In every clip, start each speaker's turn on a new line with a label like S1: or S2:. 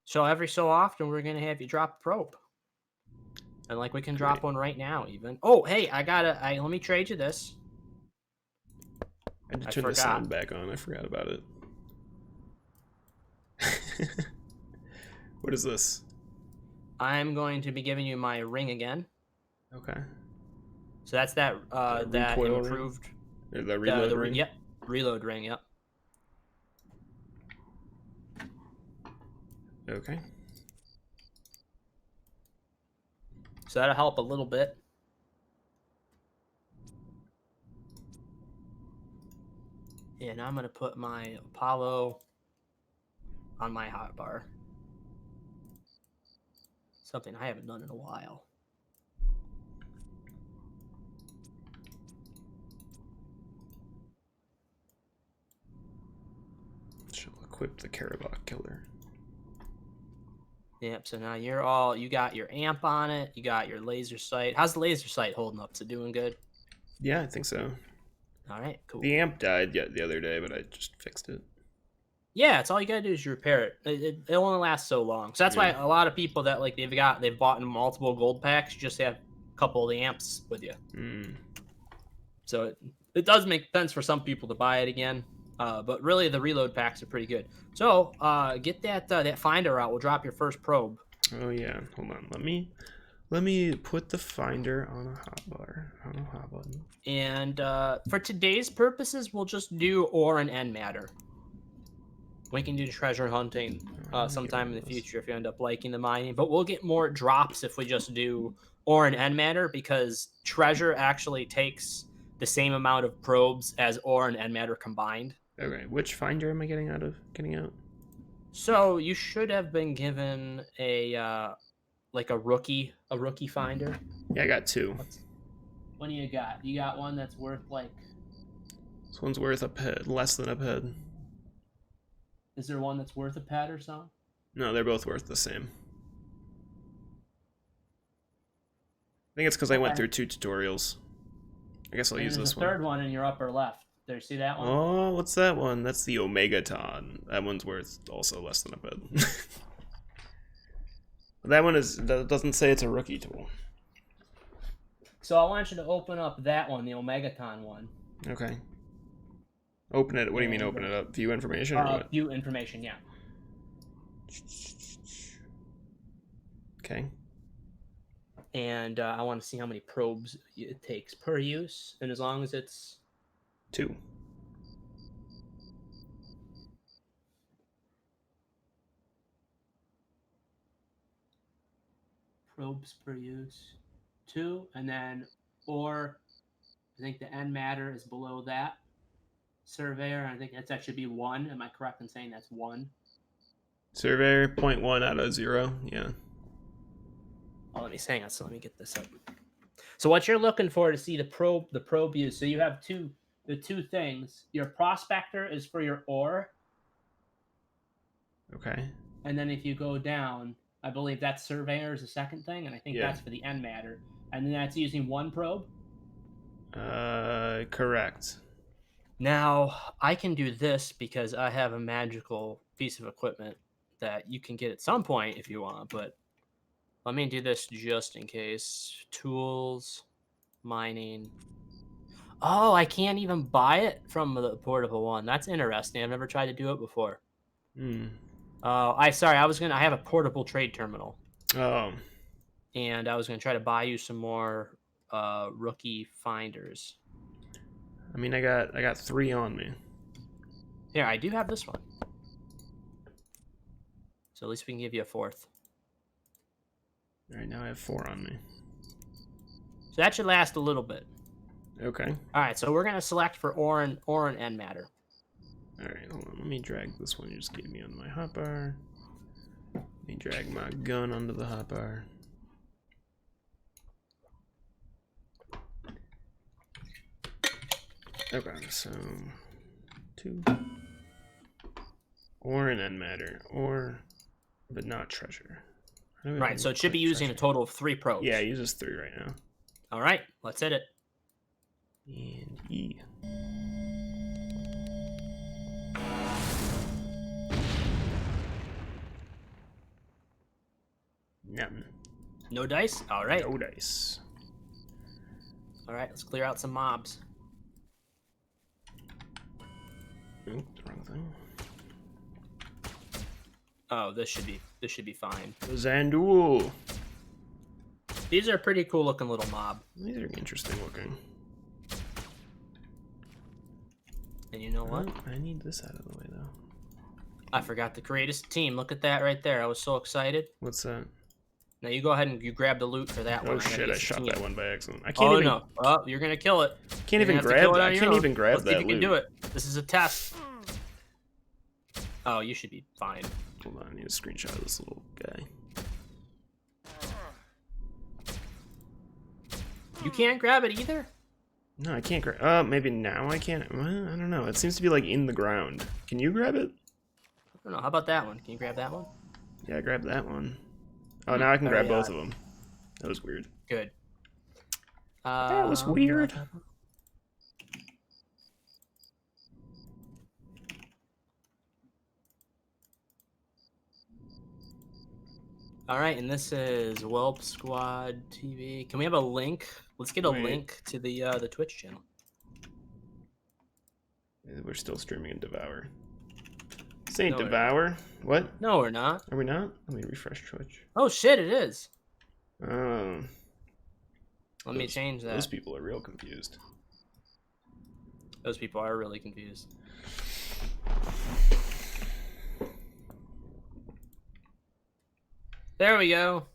S1: So every so often, we're gonna have you drop a probe, and like we can drop
S2: Great.
S1: one right now, even. Oh, hey, let me trade you this.
S2: I had to
S1: I
S2: turn the
S1: forgot.
S2: sound back on. I forgot about it. What is this?
S1: I'm going to be giving you my ring again.
S2: Okay.
S1: So that's
S2: The
S1: that
S2: recoil ring?
S1: improved
S2: Or the reload ring?
S1: yep, reload ring. Yep.
S2: Okay.
S1: So that'll help a little bit. And I'm gonna put my Apollo on my hotbar. Something I haven't done in a while.
S2: Shall equip the Karabakh killer.
S1: Yep. So now you got your amp on it. You got your laser sight. How's the laser sight holding up? Is it doing good?
S2: Yeah, I think so.
S1: All right,
S2: The
S1: cool.
S2: amp died yet the other day, but I just fixed it.
S1: Yeah, it's all you gotta do is you repair it. It only lasts so long. So that's why
S2: Yeah.
S1: a lot of people that like they've bought in multiple gold packs just have a couple of the amps with you.
S2: Mm.
S1: So it does make sense for some people to buy it again. But really the reload packs are pretty good. So get that finder out. We'll drop your first probe.
S2: Oh yeah. Hold on. Let me put the finder on a hotbar. On a hot button.
S1: And for today's purposes, we'll just do ore and end matter. We can do treasure hunting
S2: Get rid
S1: sometime in the
S2: of this.
S1: future if you end up liking the mining. But we'll get more drops if we just do ore and end matter because treasure actually takes the same amount of probes as ore and end matter combined.
S2: Okay. Which finder am I getting out?
S1: So you should have been given a like a rookie finder.
S2: Yeah, I got two.
S1: What do you got? You got one that's worth like.
S2: This one's worth a ped, less than a ped.
S1: Is there one that's worth a pet or something?
S2: No, they're both worth the same. I think it's because I went
S1: Okay.
S2: through two tutorials. I guess I'll
S1: And
S2: use
S1: there's
S2: this
S1: a
S2: one.
S1: third one in your upper left. There, see that one?
S2: Oh, what's that one? That's the Omegaton. That one's worth also less than a ped. That doesn't say it's a rookie tool.
S1: So I want you to open up that one, the Omegaton one.
S2: Okay. Open it. What do you mean
S1: And
S2: open it up? View information or what?
S1: view information, yeah.
S2: Okay.
S1: And I want to see how many probes it takes per use. And as long as it's
S2: Two.
S1: probes per use, two, and then or I think the end matter is below that. Surveyor, I think that should be one. Am I correct in saying that's one?
S2: Surveyor 0.1 out of 0. Yeah.
S1: Oh, let me hang on. So let me get this up. So what you're looking for to see the probe use. So you have the two things. Your prospector is for your ore,
S2: Okay.
S1: and then if you go down, I believe that surveyor is the second thing, and I think
S2: Yeah.
S1: that's for the end matter. And then that's using one probe.
S2: Correct.
S1: Now I can do this because I have a magical piece of equipment that you can get at some point if you want, but let me do this just in case. Tools, mining. Oh, I can't even buy it from the portable one. That's interesting. I've never tried to do it before.
S2: Hmm.
S1: I have a portable trade terminal,
S2: Oh.
S1: and I was gonna try to buy you some more rookie finders.
S2: I mean, I got three on me.
S1: Here, I do have this one, so at least we can give you a fourth.
S2: All right, now I have four on me.
S1: So that should last a little bit.
S2: Okay.
S1: All right, so we're gonna select for ore and end matter.
S2: All right, hold on. Let me drag this one you just gave me onto my hotbar. Let me drag my gun onto the hotbar. Okay, so two. Or an end matter, or but not treasure.
S1: Right, so it should be using a total of 3 probes.
S2: Yeah, it uses 3 right now.
S1: All right, let's hit it.
S2: And E. Nothing.
S1: No dice? All right.
S2: No dice.
S1: All right, let's clear out some mobs.
S2: Oop, wrong thing.
S1: Oh, this should be fine.
S2: Zandul.
S1: These are a pretty cool looking little mob.
S2: These are interesting looking.
S1: And you know what?
S2: I need this out of the way though.
S1: I forgot to create a team. Look at that right there. I was so excited.
S2: What's that?
S1: Now you go ahead and you grab the loot for that one.
S2: Oh shit! I shot that one by accident. I can't
S1: Oh
S2: even.
S1: no! Oh, you're gonna kill it.
S2: Can't even grab that. I can't even grab
S1: Let's see
S2: that
S1: if you can
S2: loot.
S1: do it. This is a test. Oh, you should be fine.
S2: Hold on, I need a screenshot of this little guy.
S1: You can't grab it either?
S2: No, I can't grab. Maybe now I can't. Well, I don't know. It seems to be like in the ground. Can you grab it?
S1: I don't know. How about that one? Can you grab that one?
S2: Yeah, grab that one. Oh, now I can grab both of them. That was weird.
S1: Good.
S2: That was weird.
S1: All right, and this is Whelp Squad TV. Can we have a link? Let's get a link to the Twitch channel.
S2: We're still streaming in Devour. Saint
S1: No,
S2: Devour? What?
S1: No, we're not.
S2: Are we not? Let me refresh Twitch.
S1: Oh shit, it is.
S2: Oh.
S1: Let me change that.
S2: Those people are real confused.
S1: Those people are really confused. There we go.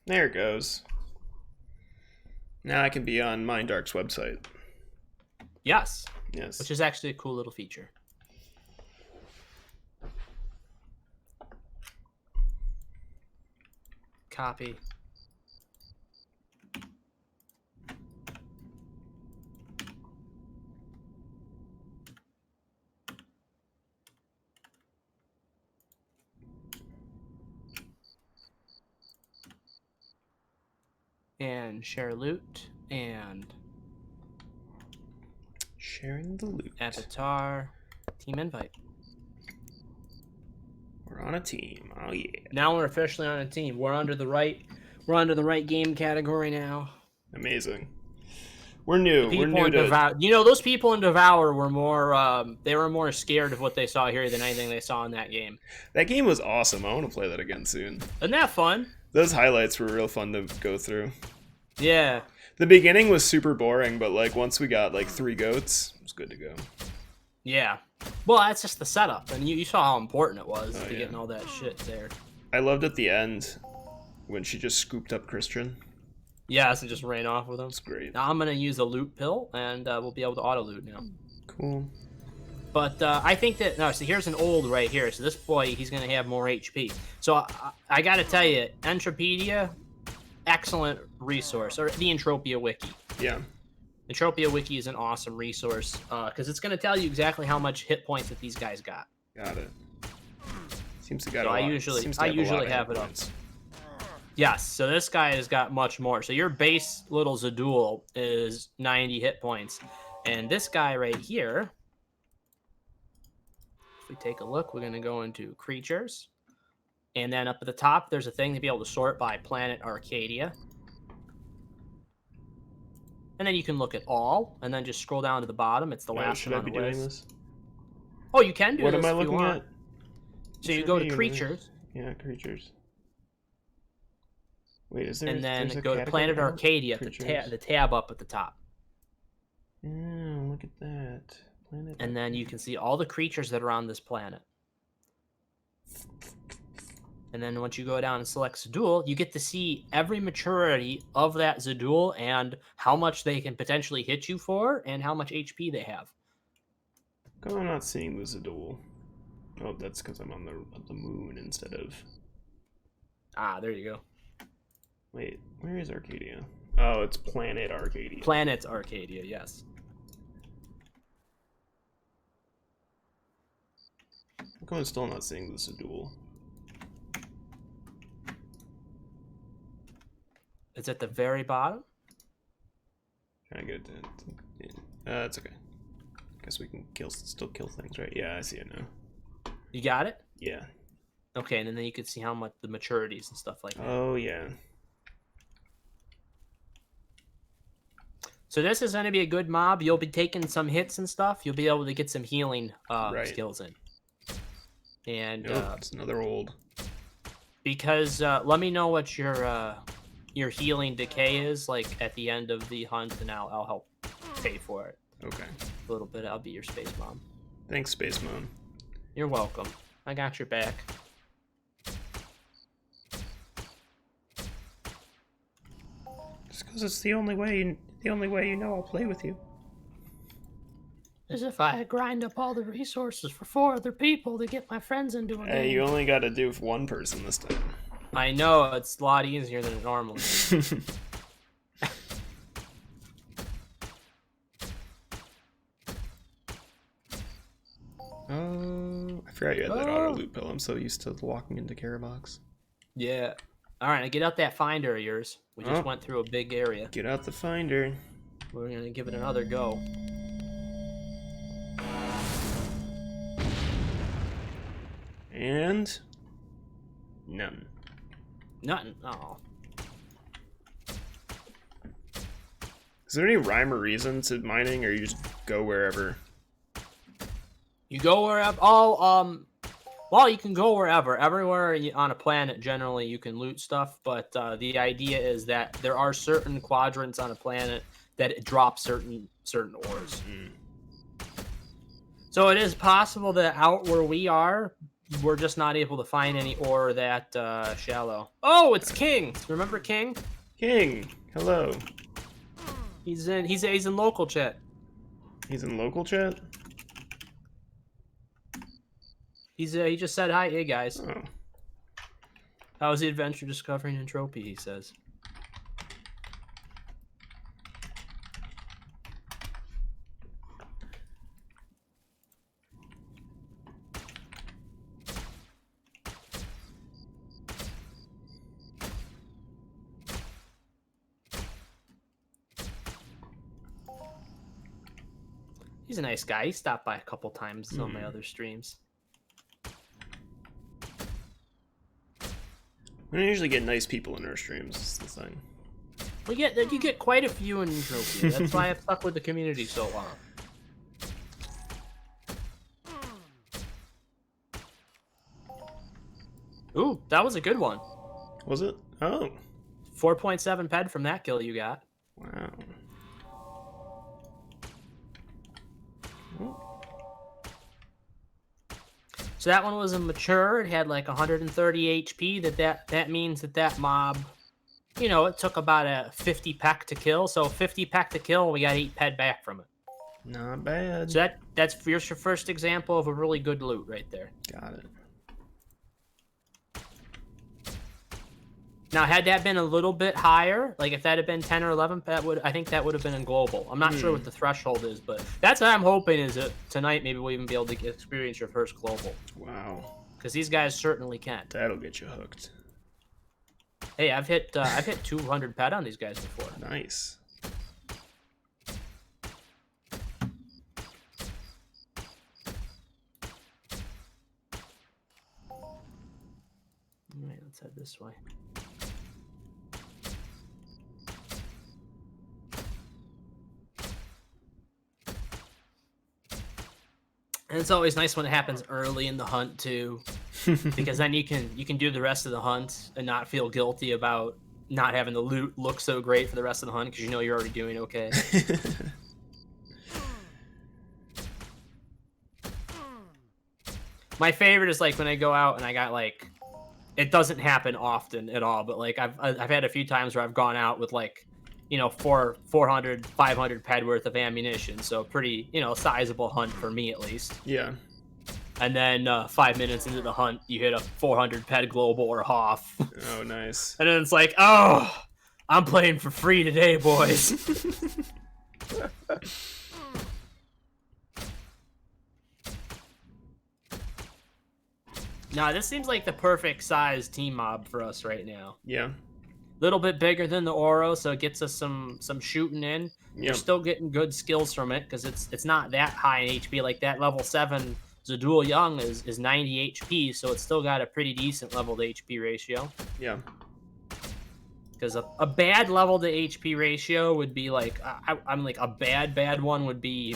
S2: There it goes. Now I can be on Mindark's website.
S1: Yes.
S2: Yes.
S1: Which is actually a cool little feature. Copy. And share loot and
S2: sharing the loot.
S1: Avatar team invite.
S2: We're on a team. Oh yeah.
S1: Now we're officially on a team. We're under the right game category now.
S2: Amazing. We're new. We're new to
S1: Devour. You know, those people in Devour were more they were more scared of what they saw here than anything they saw in that game.
S2: That game was awesome. I want to play that again soon.
S1: Isn't that fun?
S2: Those highlights were real fun to go through.
S1: Yeah.
S2: The beginning was super boring, but like once we got like 3 goats, it was good to go.
S1: Yeah. Well, that's just the setup, and you saw how important it was to
S2: yeah.
S1: getting all that shit there.
S2: I loved at the end when she just scooped up Christian.
S1: Yes, and just ran off with him.
S2: It's great.
S1: Now I'm gonna use a loot pill, and we'll be able to auto loot now.
S2: Cool.
S1: But I think that no. So here's an old right here. So this boy, he's gonna have more HP. So I gotta tell you, Entropedia, excellent resource, or the Entropia Wiki.
S2: Yeah.
S1: Entropia Wiki is an awesome resource because it's gonna tell you exactly how much hit points that these guys got.
S2: Got it. Seems to got
S1: So
S2: a lot.
S1: I usually have it up.
S2: Points.
S1: Yes, so this guy has got much more. So your base little Zadul is 90 hit points. And this guy right here, if we take a look, we're going to go into creatures. And then up at the top, there's a thing to be able to sort by planet Arkadia. And then you can look at all, and then just scroll down to the bottom. It's the last one on the list. Should I be doing this? Oh, you can do this if you want. What am I looking at? So you go to creatures.
S2: Yeah, creatures. Wait, is there?
S1: And then go to Planet Arkadia, the tab up at the top.
S2: Oh, look at that. Planet.
S1: And then you can see all the creatures that are on this planet. And then once you go down and select Zadul, you get to see every maturity of that Zadul and how much they can potentially hit you for and how much HP they have.
S2: How come I'm not seeing the Zadul? Oh, that's because I'm on the moon instead of.
S1: Ah, there you go.
S2: Wait, where is Arkadia? Oh, it's Planet Arkadia.
S1: Planet Arkadia, yes.
S2: How come I'm still not seeing the Zadul?
S1: It's at the very bottom.
S2: Trying to get it. It's okay. Guess we can still kill things, right? Yeah, I see it now.
S1: You got it?
S2: Yeah.
S1: Okay, and then you can see how much the maturities and stuff like that.
S2: Oh, yeah.
S1: So this is going to be a good mob. You'll be taking some hits and stuff. You'll be able to get some healing
S2: Right.
S1: skills in. And
S2: Nope, it's another old.
S1: because let me know what your healing decay is like at the end of the hunt, and I'll help pay for it
S2: Okay.
S1: a little bit. I'll be your space mom.
S2: Thanks, Space Mom.
S1: You're welcome. I got your back.
S2: Just because it's the only way you know I'll play with you.
S1: As if I grind up all the resources for 4 other people to get my friends into a game.
S2: Hey, you only got to do one person this time.
S1: I know, it's a lot easier than it normally is.
S2: Oh, I forgot you had that auto loot pill. I'm so used to walking into care box.
S1: Yeah. All right, now get out that finder of yours. We just went through a big area.
S2: Get out the finder.
S1: We're going to give it another go.
S2: And none.
S1: Nothing. Oh.
S2: Is there any rhyme or reason to mining, or you just go wherever?
S1: You go wherever. Oh, well, you can go wherever. Everywhere on a planet, generally, you can loot stuff. But the idea is that there are certain quadrants on a planet that drop certain ores. So it is possible that out where we are, we're just not able to find any ore that shallow. Oh, it's King. Remember King?
S2: King, hello.
S1: He's in local chat.
S2: He's in local chat?
S1: He just said hi, hey guys.
S2: Oh.
S1: How's the adventure discovering entropy? He says. He's a nice guy. He stopped by a couple times on my other streams.
S2: We don't usually get nice people in our streams. It's the thing.
S1: You get quite a few in entropy. That's why I've stuck with the community so long. Ooh, that was a good one.
S2: Was it? Oh.
S1: 4.7 ped from that kill you got.
S2: Wow.
S1: So that one was a mature. It had like 130 HP. That means that mob, you know, it took about a 50 peck to kill. So 50 peck to kill, we got 8 ped back from it.
S2: Not bad.
S1: So that's your first example of a really good loot right there.
S2: Got it.
S1: Now, had that been a little bit higher, like if that had been 10 or 11, I think that would have been in global. I'm not sure what the threshold is, but that's what I'm hoping is that tonight maybe we'll even be able to experience your first global.
S2: Wow.
S1: Because these guys certainly can.
S2: That'll get you hooked.
S1: Hey, I've hit 200 ped on these guys before.
S2: Nice.
S1: All right, let's head this way. And it's always nice when it happens early in the hunt too, because then you can do the rest of the hunt and not feel guilty about not having the loot look so great for the rest of the hunt because you know you're already doing okay. My favorite is like when I go out and I got like, it doesn't happen often at all, but like I've had a few times where I've gone out with like, you know, 400, 500 ped worth of ammunition. So pretty, you know, sizable hunt for me at least.
S2: Yeah.
S1: And then 5 minutes into the hunt, you hit a 400 ped global or Hoff.
S2: Oh, nice.
S1: And then it's like, oh, I'm playing for free today, boys. Now, this seems like the perfect size team mob for us right now.
S2: Yeah.
S1: Little bit bigger than the Oro, so it gets us some shooting in.
S2: Yep.
S1: You're still getting good skills from it because it's not that high in HP. Like that level 7 So dual young is 90 HP, so it's still got a pretty decent level to HP ratio.
S2: Yeah.
S1: Because a bad level to HP ratio would be like I'm like a bad one would be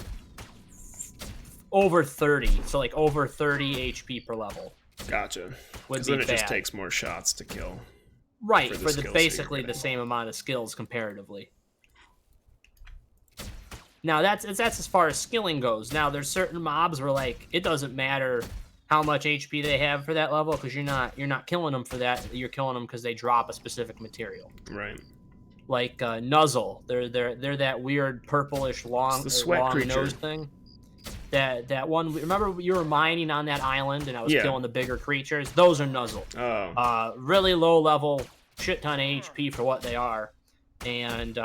S1: over 30. So like over 30 HP per level
S2: Gotcha.
S1: would
S2: Because
S1: be
S2: then it just
S1: bad.
S2: takes more shots to kill.
S1: Right,
S2: the
S1: for the
S2: skills that you're
S1: basically the
S2: getting.
S1: same amount of skills comparatively. Now that's as far as skilling goes. Now there's certain mobs where like it doesn't matter how much HP they have for that level because you're not killing them for that. You're killing them because they drop a specific material.
S2: Right.
S1: Like Nuzzle, they're that weird purplish
S2: It's the sweat
S1: long
S2: creature.
S1: nose thing. That one. Remember you were mining on that island and I was
S2: Yeah.
S1: killing the bigger creatures. Those are Nuzzle.
S2: Oh.
S1: Really low level, shit ton of HP for what they are, and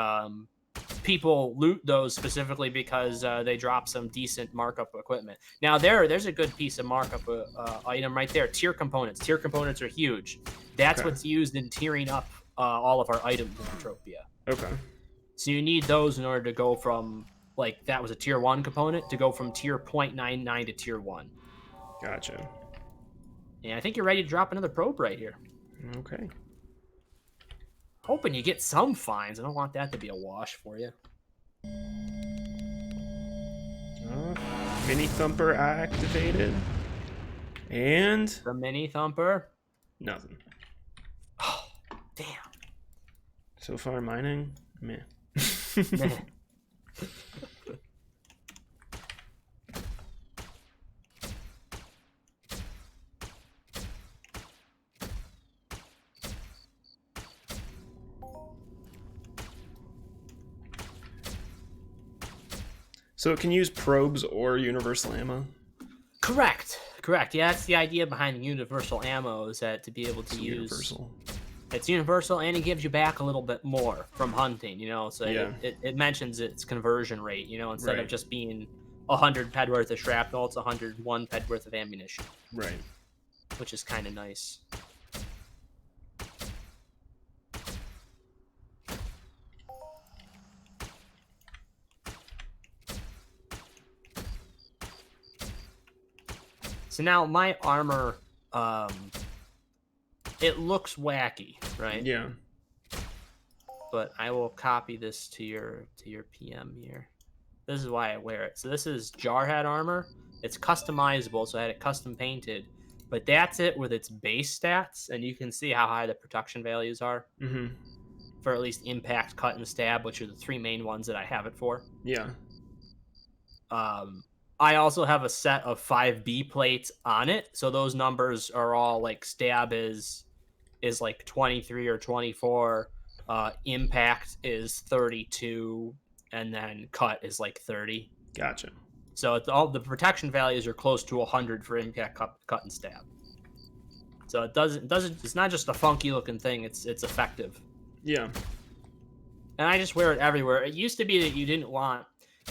S1: people loot those specifically because they drop some decent markup equipment. Now there's a good piece of markup item right there. Tier components. Tier components are huge. That's
S2: Okay.
S1: what's used in tiering up all of our items in Entropia.
S2: Okay.
S1: So you need those in order to go from like that was a tier 1 component to go from tier 0.99 to tier 1.
S2: Gotcha.
S1: And I think you're ready to drop another probe right here.
S2: Okay.
S1: Hoping you get some fines. I don't want that to be a wash for you.
S2: Mini Thumper activated. And
S1: The mini thumper.
S2: nothing.
S1: Oh, damn.
S2: So far mining, meh.
S1: Meh.
S2: So it can use probes or universal ammo?
S1: Correct. Yeah, that's the idea behind the universal ammo is that to be able to use
S2: Universal.
S1: It's universal and it gives you back a little bit more from hunting, you know. So
S2: Yeah.
S1: it mentions its conversion rate, you know, instead of
S2: Right.
S1: just being 100 ped worth of shrapnel, it's 101 ped worth of ammunition,
S2: Right.
S1: which is kind of nice. So now my armor, it looks wacky, right?
S2: Yeah.
S1: But I will copy this to your PM here. This is why I wear it. So this is Jarhead armor. It's customizable, so I had it custom painted. But that's it with its base stats, and you can see how high the protection values are
S2: Mm-hmm.
S1: for at least impact, cut, and stab, which are the three main ones that I have it for.
S2: Yeah.
S1: I also have a set of 5B plates on it, so those numbers are all like stab is like 23 or 24, impact is 32, and then cut is like 30.
S2: Gotcha.
S1: So it's all the protection values are close to 100 for impact, cut, and stab. So it doesn't. It's not just a funky looking thing. It's effective.
S2: Yeah.
S1: And I just wear it everywhere. It used to be that you didn't want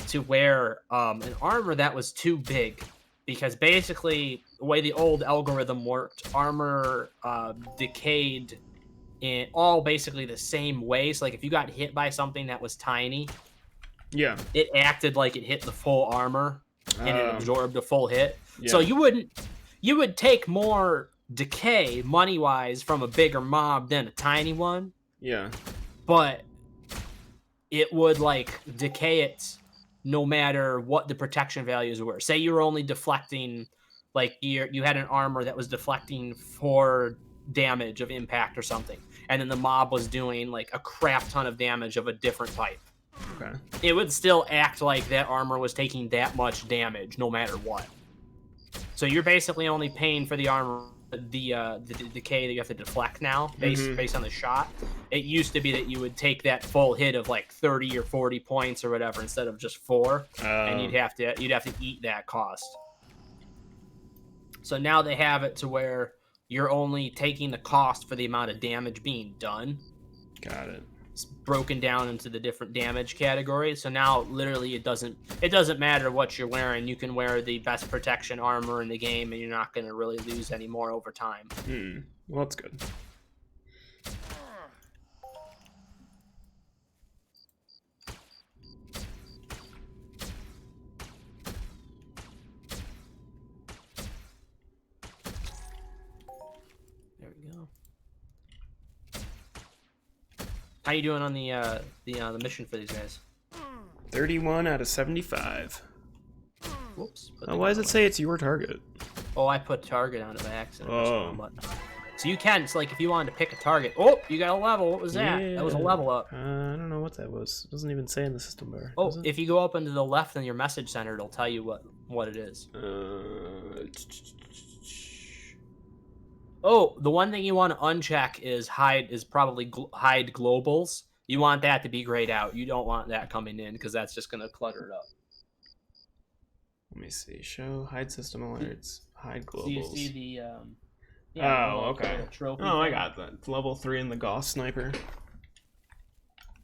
S1: to wear an armor that was too big, because basically the way the old algorithm worked, armor decayed in all basically the same way. So like if you got hit by something that was tiny,
S2: Yeah.
S1: it acted like it hit the full armor and it absorbed a full hit.
S2: Yeah.
S1: So you would take more decay money wise from a bigger mob than a tiny one,
S2: Yeah.
S1: but it would like decay it no matter what the protection values were. Say you were only deflecting, like you had an armor that was deflecting 4 damage of impact or something, and then the mob was doing like a crap ton of damage of a different type.
S2: Okay.
S1: It would still act like that armor was taking that much damage no matter what. So you're basically only paying for the armor, the decay that you have to deflect now based on the shot. It used to be that you would take that full hit of like 30 or 40 points or whatever instead of just 4, and you'd have to eat that cost. So now they have it to where you're only taking the cost for the amount of damage being done.
S2: Got it.
S1: It's broken down into the different damage categories. So now literally it doesn't matter what you're wearing. You can wear the best protection armor in the game and you're not going to really lose any more over time.
S2: Well, that's good.
S1: How you doing on the mission for these guys?
S2: 31 out of 75.
S1: Whoops.
S2: Oh, why does it say it's your target?
S1: Oh, I put target on it by accident.
S2: Oh.
S1: So you can. It's like if you wanted to pick a target. Oh, you got a level. What was that?
S2: Yeah.
S1: That was a level up.
S2: I don't know what that was. It doesn't even say in the system bar.
S1: Oh, if you go up into the left in your message center, it'll tell you what it is. Oh, the one thing you want to uncheck is hide globals. You want that to be grayed out. You don't want that coming in because that's just going to clutter it up.
S2: Let me see. Show hide system alerts. Hide globals.
S1: So you see the
S2: okay.
S1: trophy
S2: Oh, I
S1: thing?
S2: got that. It's level 3 in the Gauss sniper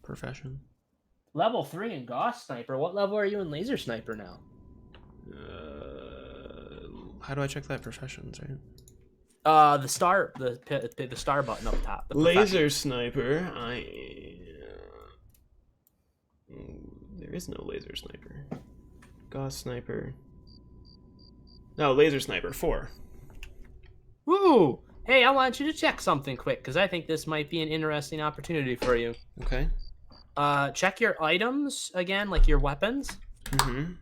S2: profession.
S1: Level 3 in Gauss sniper. What level are you in laser sniper now?
S2: How do I check that? Professions, right?
S1: The star button up top. The
S2: Laser sniper. There is no laser sniper. Gauss sniper. No, laser sniper 4.
S1: Woo! Hey, I want you to check something quick because I think this might be an interesting opportunity for you.
S2: Okay.
S1: Check your items again, like your weapons.
S2: Mm-hmm.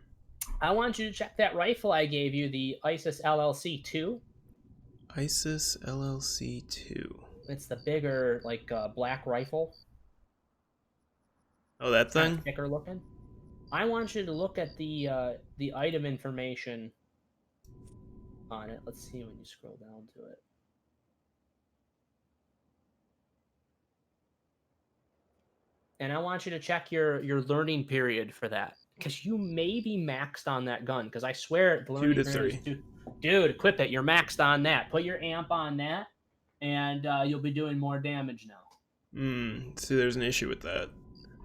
S1: I want you to check that rifle I gave you, the ISIS LLC 2.
S2: ISIS LLC 2.
S1: It's the bigger, like, black rifle.
S2: Oh, that thing?
S1: Kind of thicker looking. I want you to look at the item information on it. Let's see when you scroll down to it. And I want you to check your learning period for that. Because you may be maxed on that gun. Because I swear the learning
S2: 2 to
S1: period
S2: 3.
S1: is dude, equip it. You're maxed on that. Put your amp on that. And you'll be doing more damage now.
S2: See, there's an issue with that.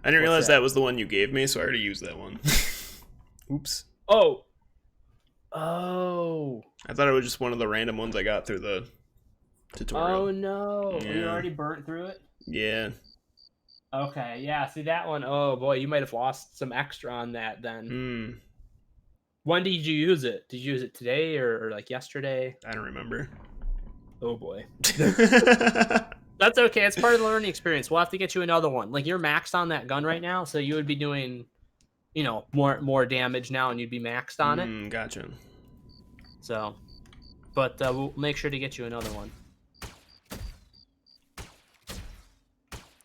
S2: I didn't realize that was the one you gave me, so I already used that one. Oops.
S1: Oh.
S2: I thought it was just one of the random ones I got through the tutorial.
S1: Oh, no.
S2: Yeah.
S1: You already burnt through it?
S2: Yeah.
S1: Okay, yeah, see that one? Oh, boy, you might have lost some extra on that then. When did you use it? Did you use it today or like yesterday?
S2: I don't remember.
S1: Oh, boy. That's okay. It's part of the learning experience. We'll have to get you another one. Like, you're maxed on that gun right now, so you would be doing, more damage now, and you'd be maxed on it.
S2: Gotcha.
S1: So, but we'll make sure to get you another one.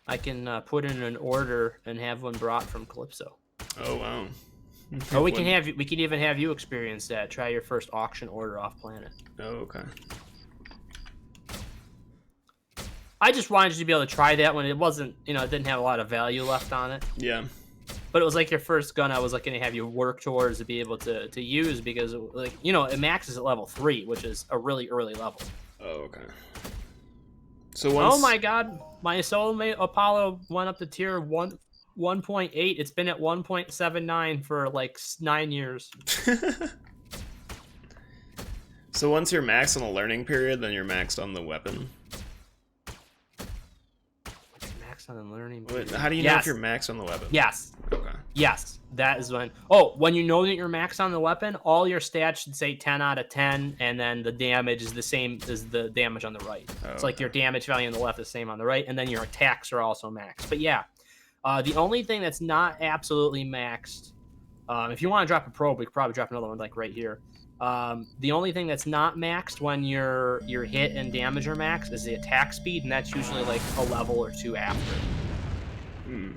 S1: I can put in an order and have one brought from Calypso.
S2: Oh, wow.
S1: Oh, we can even have you experience that. Try your first auction order off planet.
S2: Oh, okay.
S1: I just wanted you to be able to try that when it wasn't, it didn't have a lot of value left on it.
S2: Yeah.
S1: But it was like your first gun I was like going to have you work towards to be able to use because, it maxes at level 3, which is a really early level.
S2: Oh, okay. So once...
S1: Oh my god, my soulmate Apollo went up to tier 1.8. It's been at 1.79 for like 9 years.
S2: So once you're maxed on the learning period, then you're maxed on the weapon.
S1: On the learning period.
S2: How do you know if you're maxed on the weapon?
S1: Yes.
S2: Okay.
S1: Yes. That is when you know that you're maxed on the weapon, all your stats should say 10 out of 10, and then the damage is the same as the damage on the right. It's like your damage value on the left is the same on the right, and then your attacks are also maxed. But yeah, the only thing that's not absolutely maxed, if you want to drop a probe, we could probably drop another one like right here. The only thing that's not maxed when your hit and damage are maxed is the attack speed, and that's usually like a level or 2 after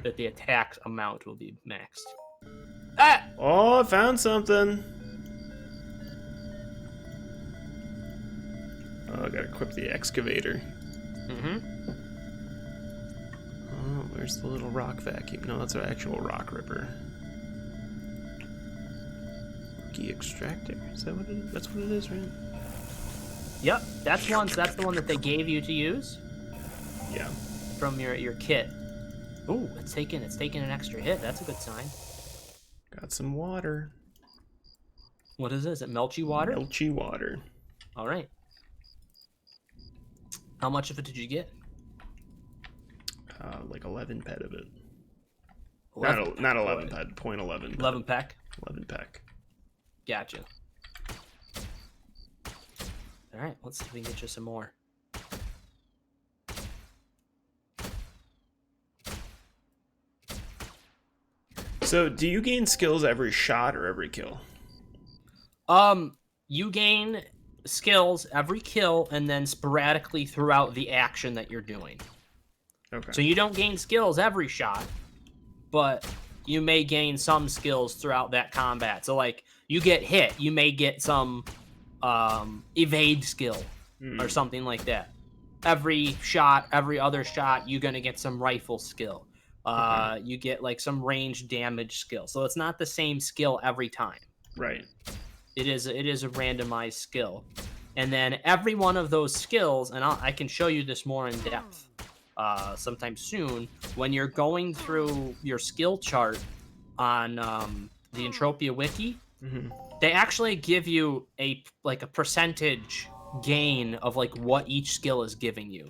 S1: that the attack amount will be maxed. Ah!
S2: Oh, I found something. Oh, I gotta equip the excavator. Oh, where's the little rock vacuum? No, that's an actual rock ripper. Key extractor? Is that what it is? That's what it is, right?
S1: Yep, that's the one that they gave you to use.
S2: Yeah.
S1: From your kit. Ooh, it's taking an extra hit. That's a good sign.
S2: Got some water.
S1: What is this? Is it Melchy water?
S2: Melchy water.
S1: All right. How much of it did you get?
S2: Like 11 pet of it.
S1: 11
S2: not 11 pet, 0.11.
S1: 11 peck?
S2: 11 peck.
S1: Gotcha. All right, let's see if we can get you some more.
S2: So, do you gain skills every shot or every kill?
S1: You gain skills every kill and then sporadically throughout the action that you're doing.
S2: Okay.
S1: So you don't gain skills every shot, but you may gain some skills throughout that combat. So like you get hit, you may get some evade skill or something like that. Every shot, every other shot, you're gonna get some rifle skill.
S2: Okay.
S1: You get like some range damage skill. So it's not the same skill every time.
S2: Right.
S1: It is a randomized skill, and then every one of those skills, and I can show you this more in depth sometime soon. When you're going through your skill chart on the Entropia Wiki,
S2: Mm-hmm.
S1: they actually give you a percentage gain of like what each skill is giving you.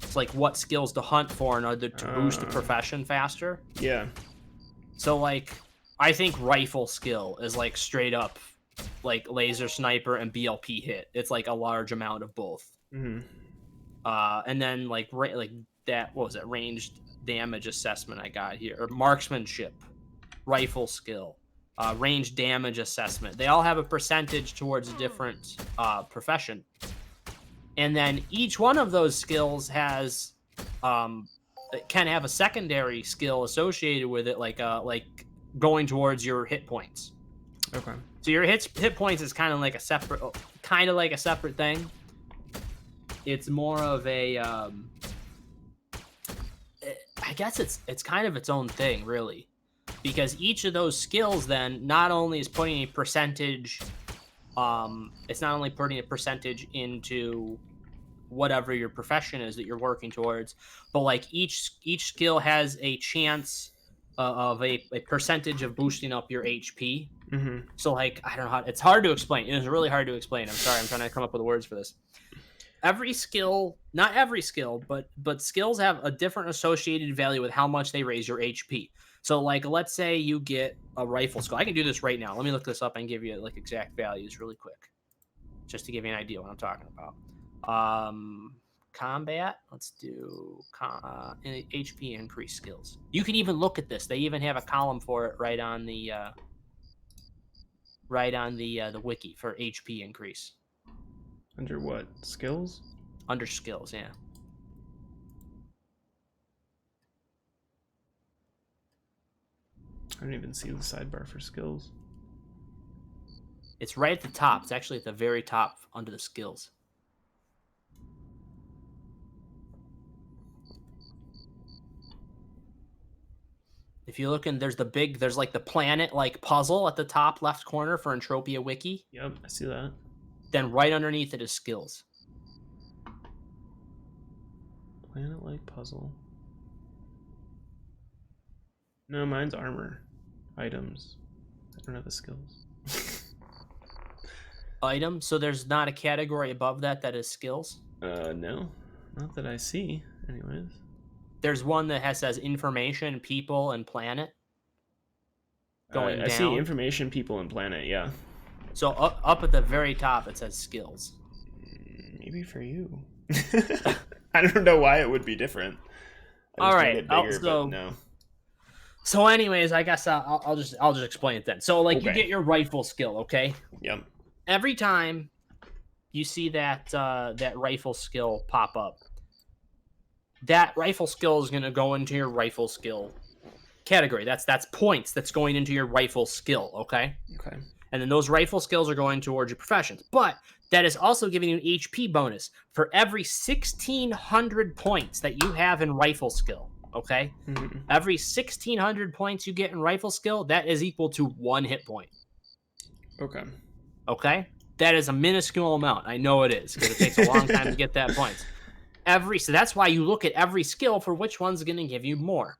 S1: It's like what skills to hunt for in order to boost a profession faster.
S2: Yeah.
S1: So like I think rifle skill is like straight up like laser sniper and BLP hit. It's like a large amount of both.
S2: Mm-hmm.
S1: And then like like that, what was it? Ranged damage assessment I got here, or marksmanship, rifle skill, range damage assessment. They all have a percentage towards a different profession, and then each one of those skills has it can have a secondary skill associated with it, like going towards your hit points.
S2: Okay.
S1: So your hit points is kind of like a separate thing. It's more of a I guess it's kind of its own thing, really, because each of those skills then not only is putting a percentage, it's not only putting a percentage into whatever your profession is that you're working towards, but like each skill has a chance of a percentage of boosting up your HP.
S2: Mm-hmm.
S1: So like I don't know how, it's hard to explain. It is really hard to explain. I'm sorry, I'm trying to come up with words for this. Every skill, not every skill, but skills have a different associated value with how much they raise your HP. So like let's say you get a rifle skill. I can do this right now. Let me look this up and give you like exact values really quick, just to give you an idea what I'm talking about. Combat. Let's do HP increase skills. You can even look at this. They even have a column for it right on the the wiki for HP increase
S2: Under what? Skills?
S1: under skills. Yeah.
S2: I don't even see the sidebar for skills.
S1: It's right at the top. It's actually at the very top under the skills. If you look in, there's like the planet like puzzle at the top left corner for Entropia Wiki.
S2: Yep, I see that.
S1: Then right underneath it is skills.
S2: Planet-like puzzle. No, mine's armor. Items. I don't have the skills.
S1: Item. So there's not a category above that is skills.
S2: No. Not that I see, anyways.
S1: There's one that says information, people, and planet. Going
S2: I
S1: down.
S2: see information, people, and planet, yeah.
S1: So up at the very top, it says skills.
S2: Maybe for you. I don't know why it would be different.
S1: All right.
S2: But no.
S1: So, anyways, I guess I'll just explain it then. So, like,
S2: Okay.
S1: you get your rifle skill, okay?
S2: Yep.
S1: Every time you see that rifle skill pop up, that rifle skill is going to go into your rifle skill category. That's points that's going into your rifle skill, okay?
S2: Okay.
S1: And then those rifle skills are going towards your professions. But that is also giving you an HP bonus for every 1,600 points that you have in rifle skill, okay?
S2: Mm-hmm.
S1: Every 1,600 points you get in rifle skill, that is equal to 1 hit point.
S2: Okay.
S1: Okay? That is a minuscule amount. I know it is, because it takes a long time to get that points. So that's why you look at every skill for which one's going to give you more.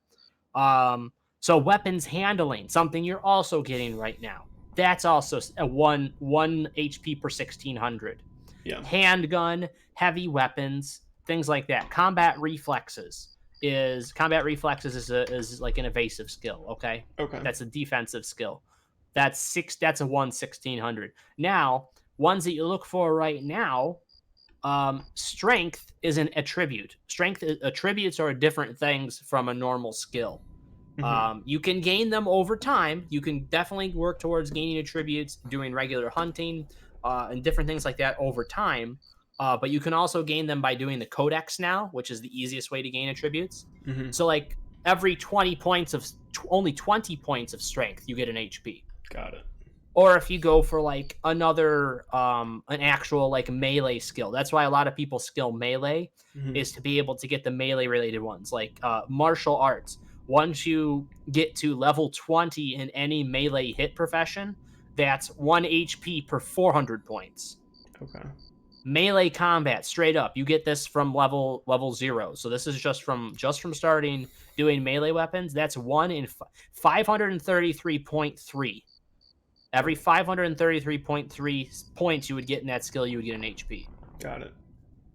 S1: So weapons handling, something you're also getting right now. That's also a 1 HP per 1,600.
S2: Yeah.
S1: Handgun, heavy weapons, things like that. Combat reflexes is like an evasive skill. Okay.
S2: Okay.
S1: That's a defensive skill. That's a 1,600. Now, ones that you look for right now, strength is an attribute. Attributes are different things from a normal skill. You can gain them over time. You can definitely work towards gaining attributes, doing regular hunting, and different things like that over time. But you can also gain them by doing the codex now, which is the easiest way to gain attributes.
S2: Mm-hmm.
S1: So, like every 20 points of only 20 points of strength, you get an HP.
S2: Got it.
S1: Or if you go for like another an actual like melee skill. That's why a lot of people skill melee
S2: Mm-hmm.
S1: is to be able to get the melee related ones, like martial arts. Once you get to level 20 in any melee hit profession, that's 1 HP per 400 points.
S2: Okay.
S1: Melee combat, straight up, you get this from level 0. So this is just from starting doing melee weapons. That's 1 in 533.3. Every 533.3 points you would get in that skill, you would get an HP.
S2: Got it.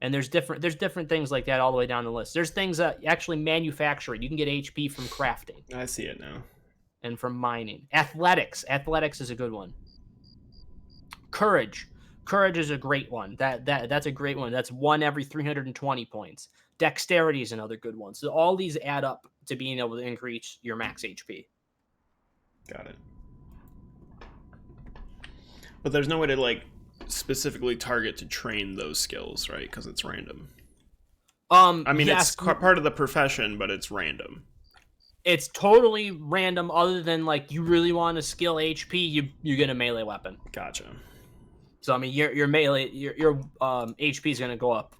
S1: And there's different things like that all the way down the list. There's things that actually manufacturing. You can get HP from crafting
S2: I see it now.
S1: and from mining. Athletics is a good one. Courage is a great one. That's a great one. That's 1 every 320 points. Dexterity is another good one. So all these add up to being able to increase your max HP.
S2: Got it. But there's no way to like specifically target to train those skills, right? Because it's random. I mean,
S1: yes,
S2: it's part of the profession, but it's random.
S1: It's totally random. Other than like you really want to skill HP, you get a melee weapon.
S2: Gotcha.
S1: So I mean, your melee your HP is going to go up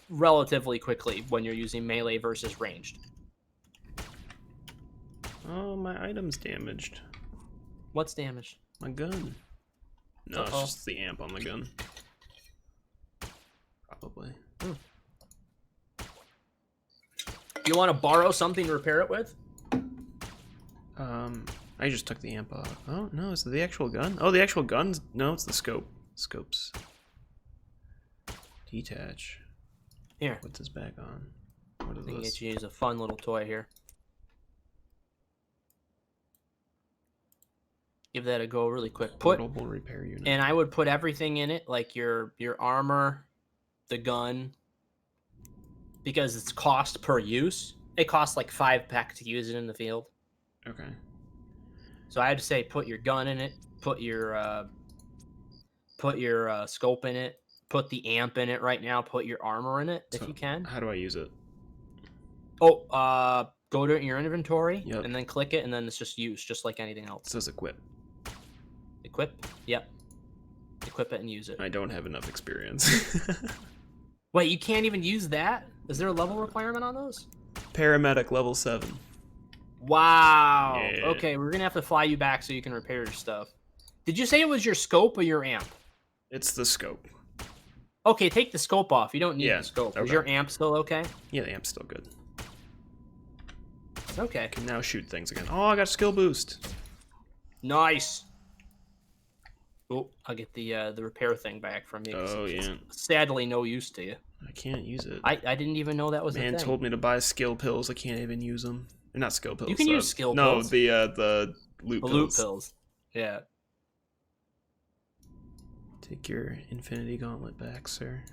S1: relatively quickly when you're using melee versus ranged.
S2: Oh, my item's damaged.
S1: What's damaged?
S2: My gun. No, it's just the amp on the gun. Probably.
S1: You want to borrow something to repair it with?
S2: I just took the amp off. Oh, no, is it the actual gun? Oh, the actual gun's... No, it's the scope. Scopes. Detach.
S1: Here.
S2: What's this back on? What is
S1: I can
S2: this?
S1: get you use a fun little toy here. Give that a go really quick.
S2: Portable repair unit.
S1: And I would put everything in it, like your armor, the gun, because it's cost per use. It costs like 5 pek to use it in the field.
S2: Okay.
S1: So I had to say, put your gun in it, put your scope in it, put the amp in it right now, put your armor in it if you can.
S2: How do I use it?
S1: Oh, go to your inventory
S2: Yep.
S1: and then click it, and then it's just use, just like anything else.
S2: It says equip.
S1: Equip? Yep. Equip it and use it.
S2: I don't have enough experience.
S1: Wait, you can't even use that? Is there a level requirement on those?
S2: Paramedic level 7.
S1: Wow.
S2: Yeah.
S1: Okay, we're gonna have to fly you back so you can repair your stuff. Did you say it was your scope or your amp?
S2: It's the scope.
S1: Okay, take the scope off. You don't need
S2: Yeah,
S1: the scope. Is
S2: okay.
S1: your amp still okay?
S2: Yeah, the amp's still good.
S1: Okay.
S2: I can now shoot things again. Oh, I got skill boost.
S1: Nice. Oh, I'll get the repair thing back from you.
S2: Oh,
S1: it's
S2: yeah.
S1: sadly no use to you.
S2: I can't use it.
S1: I didn't even know that was a
S2: Man
S1: thing.
S2: told me to buy skill pills. I can't even use them. They're not skill pills.
S1: You can use skill pills.
S2: No, the loot
S1: The
S2: pills.
S1: loot pills. Yeah.
S2: Take your infinity gauntlet back, sir.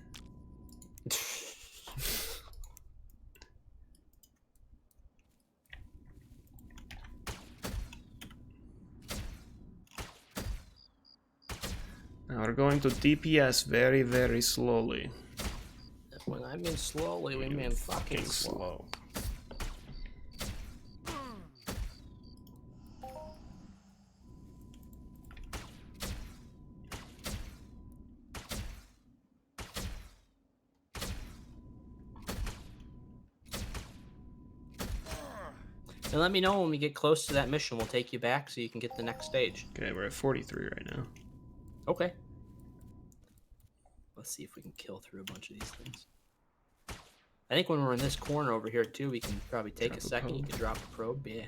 S2: Now we're going to DPS very, very slowly.
S1: When I mean slowly, we mean fucking slow. And let me know when we get close to that mission. We'll take you back so you can get the next stage.
S2: Okay, we're at 43 right now.
S1: Okay. Let's see if we can kill through a bunch of these things. I think when we're in this corner over here too, we can probably take a second. You can drop a probe. Yeah.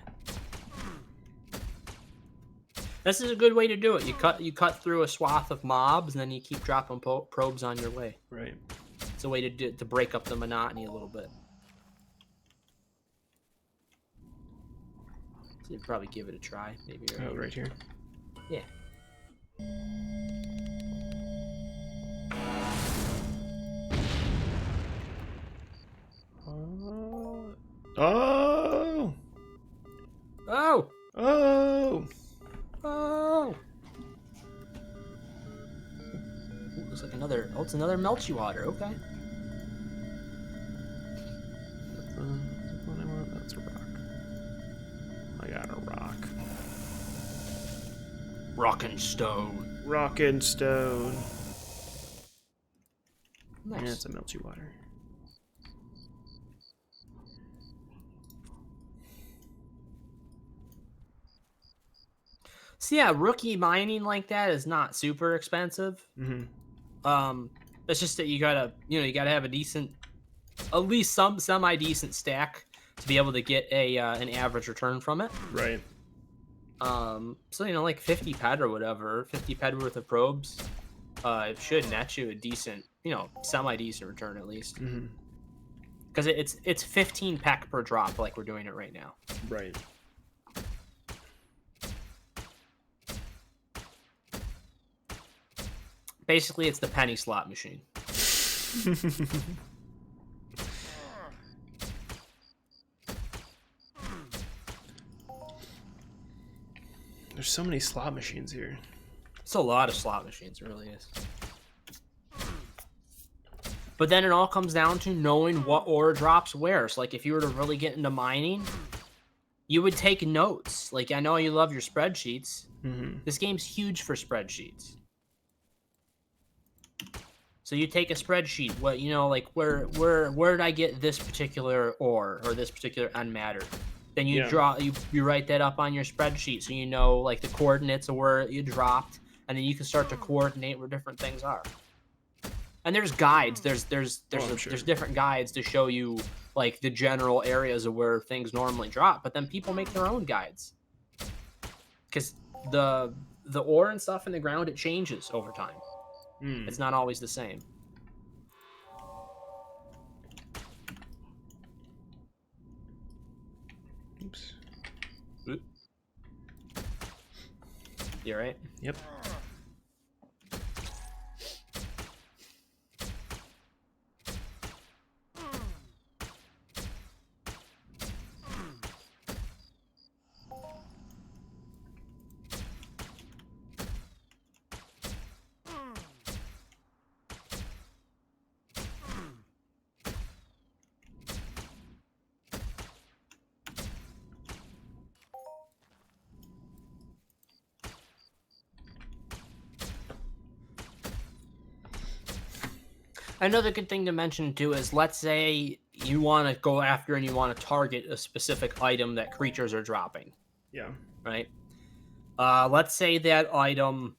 S1: This is a good way to do it. You cut through a swath of mobs, and then you keep dropping probes on your way.
S2: Right.
S1: It's a way to break up the monotony a little bit. So you'd probably give it a try. Maybe.
S2: Oh, right here.
S1: Yeah.
S2: Oh!
S1: Oh!
S2: Oh!
S1: Oh! Ooh, looks like another. Oh, it's another melty water. Okay.
S2: That's the one I want. That's a rock. I got a rock.
S1: Rock and stone.
S2: Rock and stone.
S1: Nice.
S2: Yeah, it's a melty water.
S1: So yeah, rookie mining like that is not super expensive.
S2: Mm-hmm.
S1: It's just that you gotta have a decent, at least some semi decent stack to be able to get a an average return from it.
S2: Right.
S1: So like 50 ped or whatever, 50 ped worth of probes, it should net you a decent, semi decent return at least.
S2: Mm-hmm.
S1: Because it's 15 pack per drop, like we're doing it right now.
S2: Right.
S1: Basically, it's the penny slot machine.
S2: There's so many slot machines here.
S1: It's a lot of slot machines, it really is. But then it all comes down to knowing what ore drops where. So, like, if you were to really get into mining, you would take notes. Like, I know you love your spreadsheets.
S2: Mm-hmm.
S1: This game's huge for spreadsheets. So you take a spreadsheet. What like where did I get this particular ore or this particular unmatter? Then you you write that up on your spreadsheet so you know like the coordinates of where you dropped, and then you can start to coordinate where different things are. And there's guides. There's different guides to show you like the general areas of where things normally drop. But then people make their own guides because the ore and stuff in the ground, it changes over time. It's not always the same.
S2: Oops.
S1: You right?
S2: Yep.
S1: Another good thing to mention too is, let's say you want to go after and you want to target a specific item that creatures are dropping.
S2: Yeah.
S1: Right. Let's say that item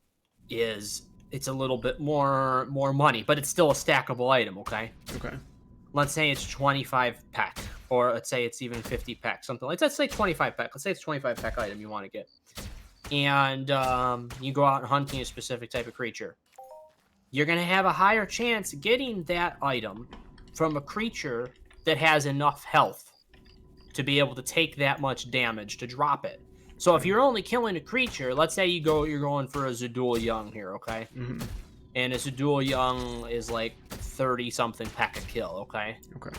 S1: it's a little bit more money, but it's still a stackable item. Okay.
S2: Okay.
S1: Let's say it's 25 pack, or let's say it's even 50 pack, something like. Let's say 25 pack. Let's say it's 25 pack item you want to get, and you go out hunting a specific type of creature. You're going to have a higher chance getting that item from a creature that has enough health to be able to take that much damage to drop it. So if you're only killing a creature, let's say you're going for a Zadul Young here, okay?
S2: Mm-hmm.
S1: And a Zadul Young is like 30-something pack a kill, okay?
S2: Okay.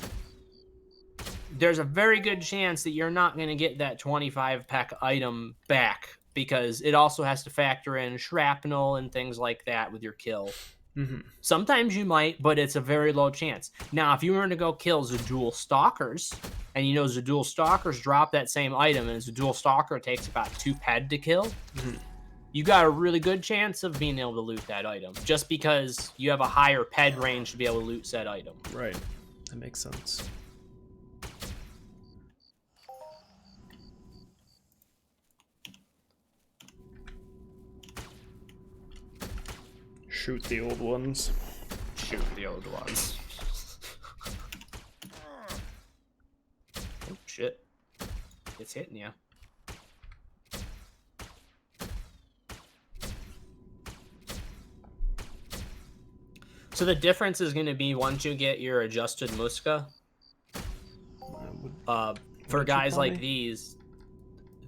S1: There's a very good chance that you're not going to get that 25 pack item back because it also has to factor in shrapnel and things like that with your kill.
S2: Mm-hmm.
S1: Sometimes you might, but it's a very low chance. Now, if you were to go kill Zadul Stalkers, and Zadul Stalkers drop that same item, and Zadul Stalker takes about 2 ped to kill, you got a really good chance of being able to loot that item, just because you have a higher ped range to be able to loot said item.
S2: Right. That makes sense. Shoot the old ones.
S1: Shoot the old ones. Oh, shit. It's hitting you. So the difference is going to be once you get your adjusted Muska. For guys like these,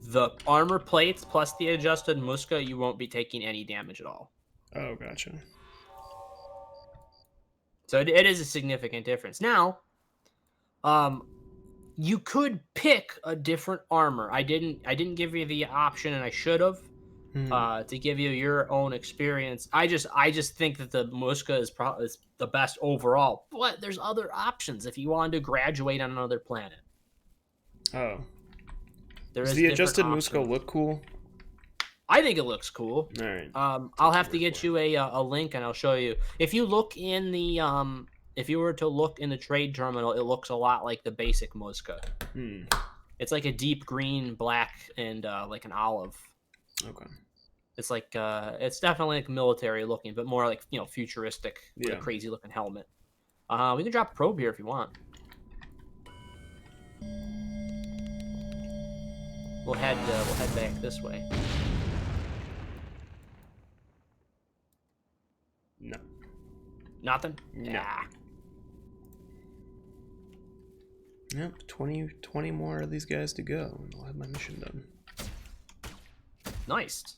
S1: the armor plates plus the adjusted Muska, you won't be taking any damage at all.
S2: Oh, gotcha.
S1: So it is a significant difference. Now, You could pick a different armor. I didn't give you the option, and I should have,
S2: Hmm.
S1: to give you your own experience. I just think that the Muska is probably is the best overall, but there's other options if you wanted to graduate on another planet.
S2: Oh.
S1: There
S2: Does
S1: is
S2: the
S1: different
S2: adjusted Musco
S1: options.
S2: look cool?
S1: I think it looks cool.
S2: Alright.
S1: I'll
S2: Take your
S1: have to
S2: word
S1: get
S2: for it.
S1: you a link and I'll show you. If you look in the if you were to look in the trade terminal, it looks a lot like the basic Muska.
S2: Hmm.
S1: It's like a deep green, black, and like an olive.
S2: Okay.
S1: It's like it's definitely like military looking, but more like futuristic with a
S2: Yeah.
S1: crazy looking helmet. We can drop a probe here if you want. We'll head back this way.
S2: No.
S1: Nothing.
S2: No.
S1: Yeah.
S2: Yep. 20 more of these guys to go, and I'll have my mission done.
S1: Nice.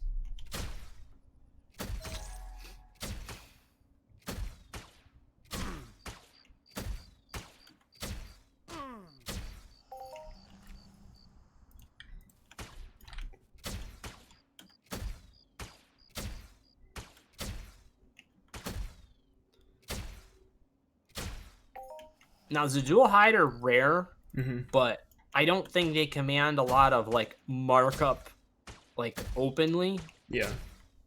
S1: Now the dual hide are rare,
S2: Mm-hmm.
S1: but I don't think they command a lot of like markup like openly.
S2: Yeah.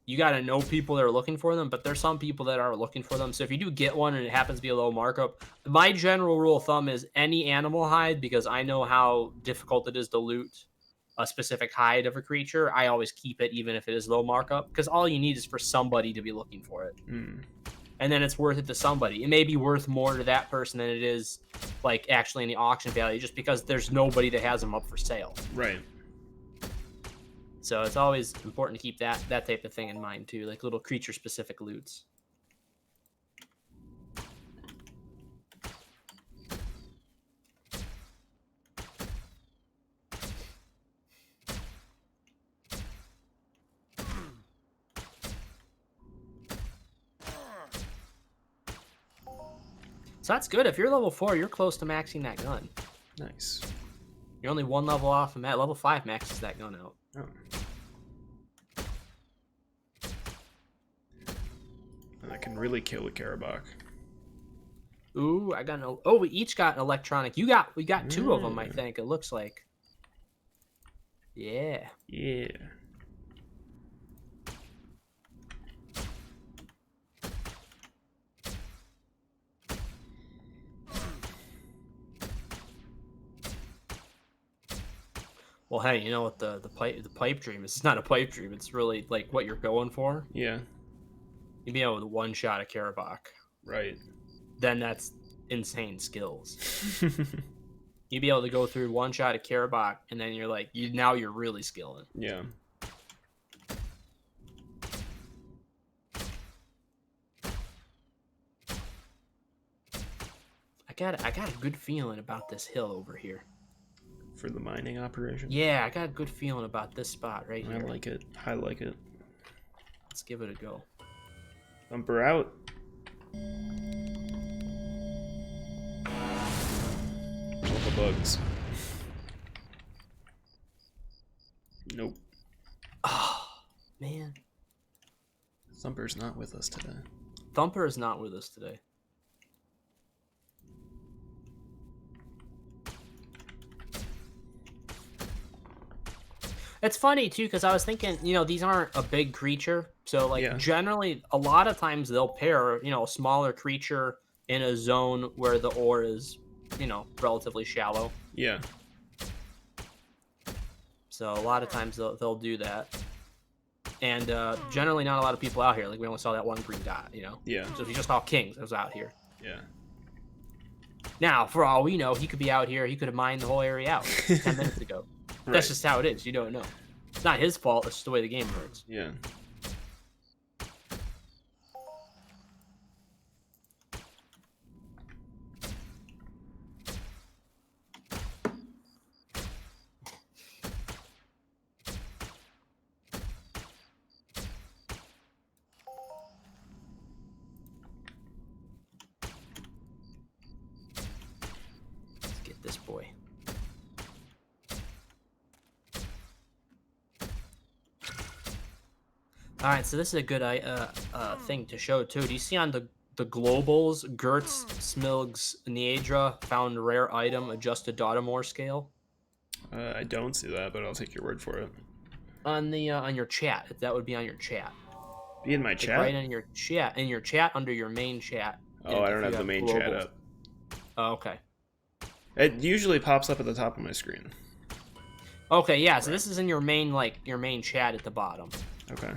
S1: You got to know people that are looking for them, but there's some people that are looking for them. So if you do get one and it happens to be a low markup, my general rule of thumb is any animal hide, because I know how difficult it is to loot a specific hide of a creature. I always keep it even if it is low markup, because all you need is for somebody to be looking for it.
S2: Mm.
S1: And then it's worth it to somebody. It may be worth more to that person than it is like actually in the auction value, just because there's nobody that has them up for sale.
S2: Right.
S1: So it's always important to keep that type of thing in mind too, like little creature specific loots. So that's good. If you're level 4, you're close to maxing that gun.
S2: Nice.
S1: You're only one level off from that. Level 5 maxes that gun out.
S2: Oh. And I can really kill a Karabakh.
S1: Ooh, I got no. Oh, we each got an electronic. We got 2 of them, I think. It looks like. Yeah.
S2: Yeah.
S1: Well, hey, you know what the pipe dream is? It's not a pipe dream. It's really like what you're going for.
S2: Yeah.
S1: You'd be able to one shot a Karabakh.
S2: Right.
S1: Then that's insane skills. You'd be able to go through one shot a Karabakh, and then you're like, now you're really skilling.
S2: Yeah.
S1: I got a good feeling about this hill over here.
S2: For the mining operation?
S1: Yeah, I got a good feeling about this spot right
S2: I
S1: here.
S2: like it. I like it.
S1: Let's give it a go.
S2: Thumper out. Kill the bugs. Nope.
S1: Oh, man.
S2: Thumper's not with us today.
S1: Thumper is not with us today. It's funny too, because I was thinking, these aren't a big creature, so like
S2: Yeah.
S1: generally, a lot of times they'll pair, a smaller creature in a zone where the ore is, relatively shallow.
S2: Yeah.
S1: So a lot of times they'll do that, and generally not a lot of people out here. Like we only saw that one green dot,
S2: Yeah.
S1: So if you just saw Kings, it was out here.
S2: Yeah.
S1: Now, for all we know, he could be out here. He could have mined the whole area out 10 minutes ago.
S2: Right.
S1: That's just how it is. You don't know. It's not his fault. It's just the way the game works.
S2: Yeah.
S1: Let's get this boy. All right, so this is a good thing to show too. Do you see on the globals, Gertz, Smilgs, Neadra found rare item adjusted Daughtermore scale
S2: I don't see that, but I'll take your word for it.
S1: on your chat? That would be on your chat.
S2: Be in my
S1: Like right
S2: chat?
S1: in your chat under your main chat.
S2: Oh, I
S1: If
S2: don't
S1: you
S2: have the
S1: have
S2: main chat
S1: globals.
S2: up.
S1: Oh, okay.
S2: It usually pops up at the top of my screen.
S1: Okay, yeah. So
S2: Right.
S1: this is in your main chat at the bottom,
S2: Okay.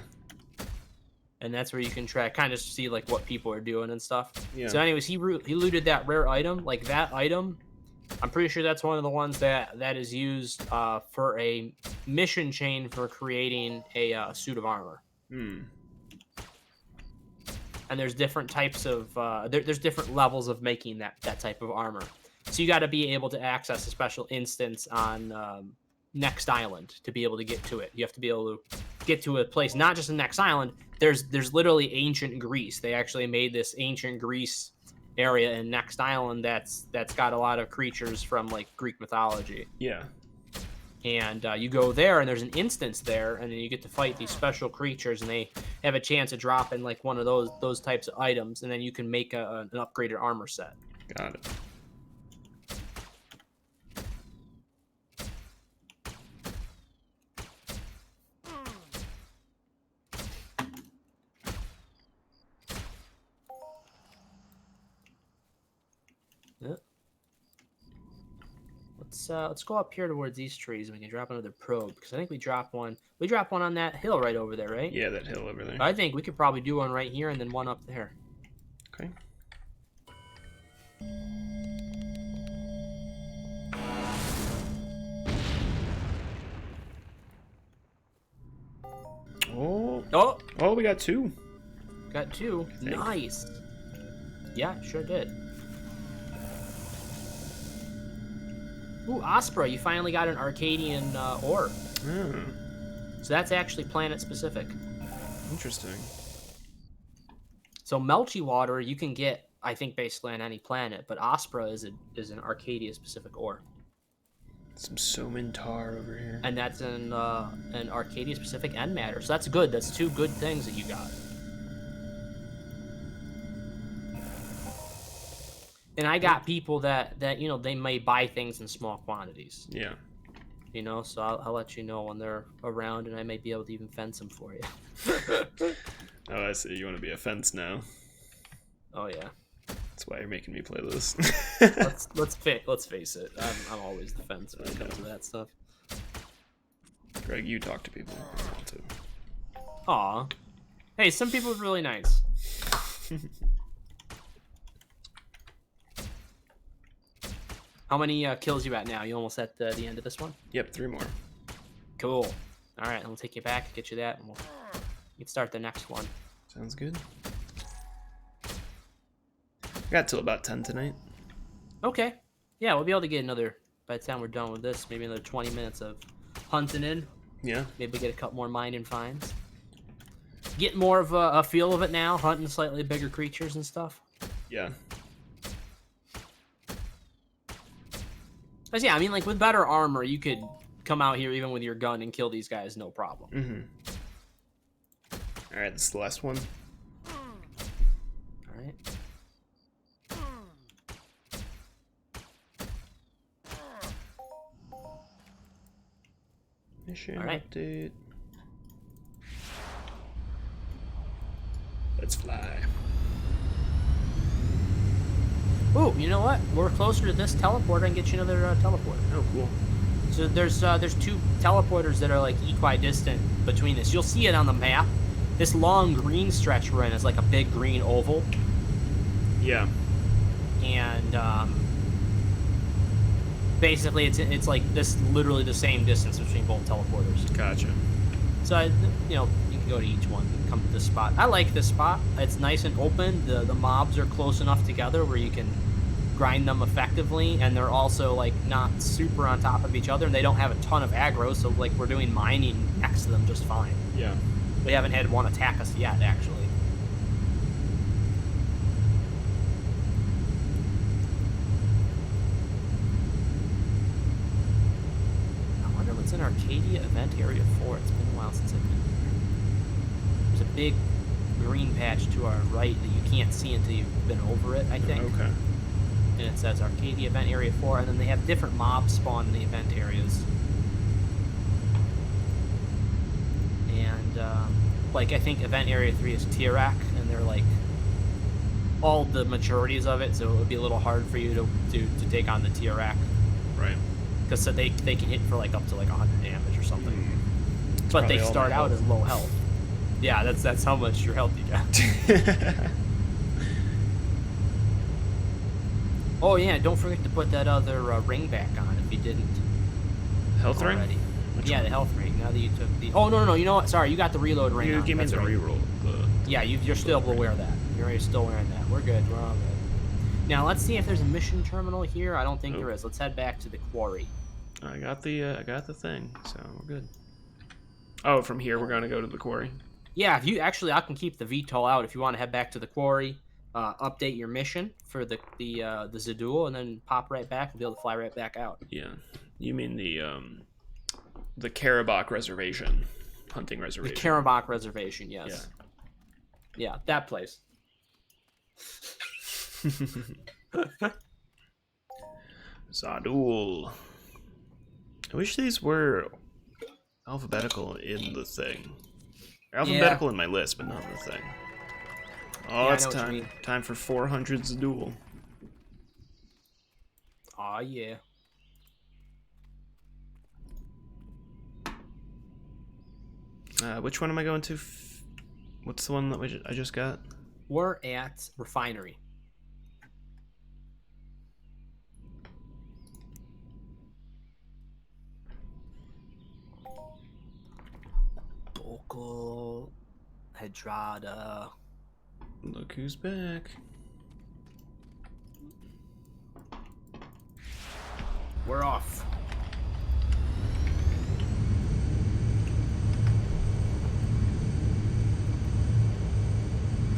S1: and that's where you can track, kind of see like what people are doing and stuff.
S2: Yeah.
S1: So, anyways, he looted that rare item. Like that item, I'm pretty sure that's one of the ones that is used for a mission chain for creating a suit of armor.
S2: Hmm.
S1: And there's different types of there's different levels of making that type of armor. So you got to be able to access a special instance on Next Island to be able to get to it. You have to be able to get to a place not just in Next Island. There's literally ancient Greece. They actually made this ancient Greece area in Next Island that's got a lot of creatures from like Greek mythology.
S2: Yeah.
S1: And you go there, and there's an instance there, and then you get to fight these special creatures, and they have a chance of dropping like one of those types of items, and then you can make an upgraded armor set.
S2: Got it.
S1: Yeah. Let's go up here towards these trees, and we can drop another probe, because I think we dropped one. We dropped one on that hill right over there, right?
S2: Yeah, that hill over there.
S1: I think we could probably do one right here, and then one up there.
S2: Okay. Oh.
S1: Oh,
S2: Oh, we got two.
S1: got two.
S2: think.
S1: Nice. Yeah, sure did. Ooh, Aspera, you finally got an Arcadian ore.
S2: Oh,
S1: So that's actually planet specific.
S2: interesting.
S1: So Melchy water you can get, I think, basically on any planet, but Aspera is an Arcadia specific ore,
S2: Some Somintar over here.
S1: and that's an Arcadia specific end matter. So that's good. That's two good things that you got. And I got people that they may buy things in small quantities.
S2: Yeah.
S1: So I'll let you know when they're around, and I may be able to even fence them for you.
S2: Oh, I see. You want to be a fence now.
S1: Oh yeah.
S2: That's why you're making me play this.
S1: Let's face it. I'm always the fence when it comes to that stuff.
S2: Greg, you talk to people. I want to.
S1: Aw. Hey, some people are really nice. How many kills you at now? You almost at the end of this one?
S2: Yep, 3 more.
S1: Cool. All right, we'll take you back, get you that, and we can start the next one.
S2: Sounds good. Got till about 10 tonight.
S1: Okay. Yeah, we'll be able to get another, by the time we're done with this, maybe another 20 minutes of hunting in.
S2: Yeah.
S1: Maybe get a couple more mining finds. Get more of a feel of it now, hunting slightly bigger creatures and stuff.
S2: Yeah.
S1: But yeah, I mean, like, with better armor, you could come out here even with your gun and kill these guys, no problem.
S2: Mm-hmm. Alright, this is the last one.
S1: All right.
S2: Mission
S1: All right.
S2: update. Let's fly.
S1: Ooh, you know what? We're closer to this teleporter and get you another teleporter.
S2: Oh, cool.
S1: So there's two teleporters that are like equidistant between this. You'll see it on the map. This long green stretch we're in is like a big green oval,
S2: Yeah.
S1: and basically it's like this, literally the same distance between both teleporters.
S2: Gotcha.
S1: So you can go to each one and come to this spot. I like this spot. It's nice and open. The mobs are close enough together where you can grind them effectively, and they're also like not super on top of each other, and they don't have a ton of aggro, so like we're doing mining next to them just fine.
S2: Yeah.
S1: We haven't had one attack us yet, actually. I wonder what's in Arcadia Event Area 4. It's been a while since I've been there. There's a big green patch to our right that you can't see until you've been over it, I think.
S2: Okay.
S1: And it says Arkadia Event Area 4, and then they have different mobs spawn in the event areas. And, like, I think Event Area 3 is Tirak, and they're, like, all the majorities of it, so it would be a little hard for you to take on the Tirak.
S2: Right.
S1: Because they can hit for, like, up to, like, 100 damage or something. But they
S2: probably all
S1: start
S2: my
S1: out
S2: health.
S1: at low health. Yeah, that's how much your health you got. Oh, yeah, don't forget to put that other ring back on if you didn't
S2: Health ring?
S1: already.
S2: Which
S1: Yeah,
S2: one?
S1: the health ring. Now that you took the... Oh, no, you know what? Sorry, you got the reload ring
S2: You
S1: on.
S2: gave me
S1: That's
S2: the
S1: right.
S2: reroll.
S1: Yeah, you're still able to wear that. You're still wearing that. We're good. We're all good. Now, let's see if there's a mission terminal here. I don't think there is. Let's head back to the quarry.
S2: I got the thing, so we're good. Oh, from here we're gonna go to the quarry.
S1: Yeah, if you actually, I can keep the VTOL out if you want to head back to the quarry, update your mission for the Zadul, and then pop right back. We'll be able to fly right back out.
S2: Yeah, you mean the Karabakh reservation, hunting
S1: The
S2: reservation.
S1: Karabakh reservation, yes. Yeah, that place.
S2: Zadul. I wish these were alphabetical in the thing. They're alphabetical in my list, but not in the thing. Oh,
S1: Yeah,
S2: it's
S1: I know what you
S2: time.
S1: mean.
S2: Time for 400 Zadul.
S1: Aw, yeah.
S2: Which one am I going to? What's the one that I just got?
S1: We're at Refinery. Vocal Hydrada.
S2: Look who's back.
S1: We're off.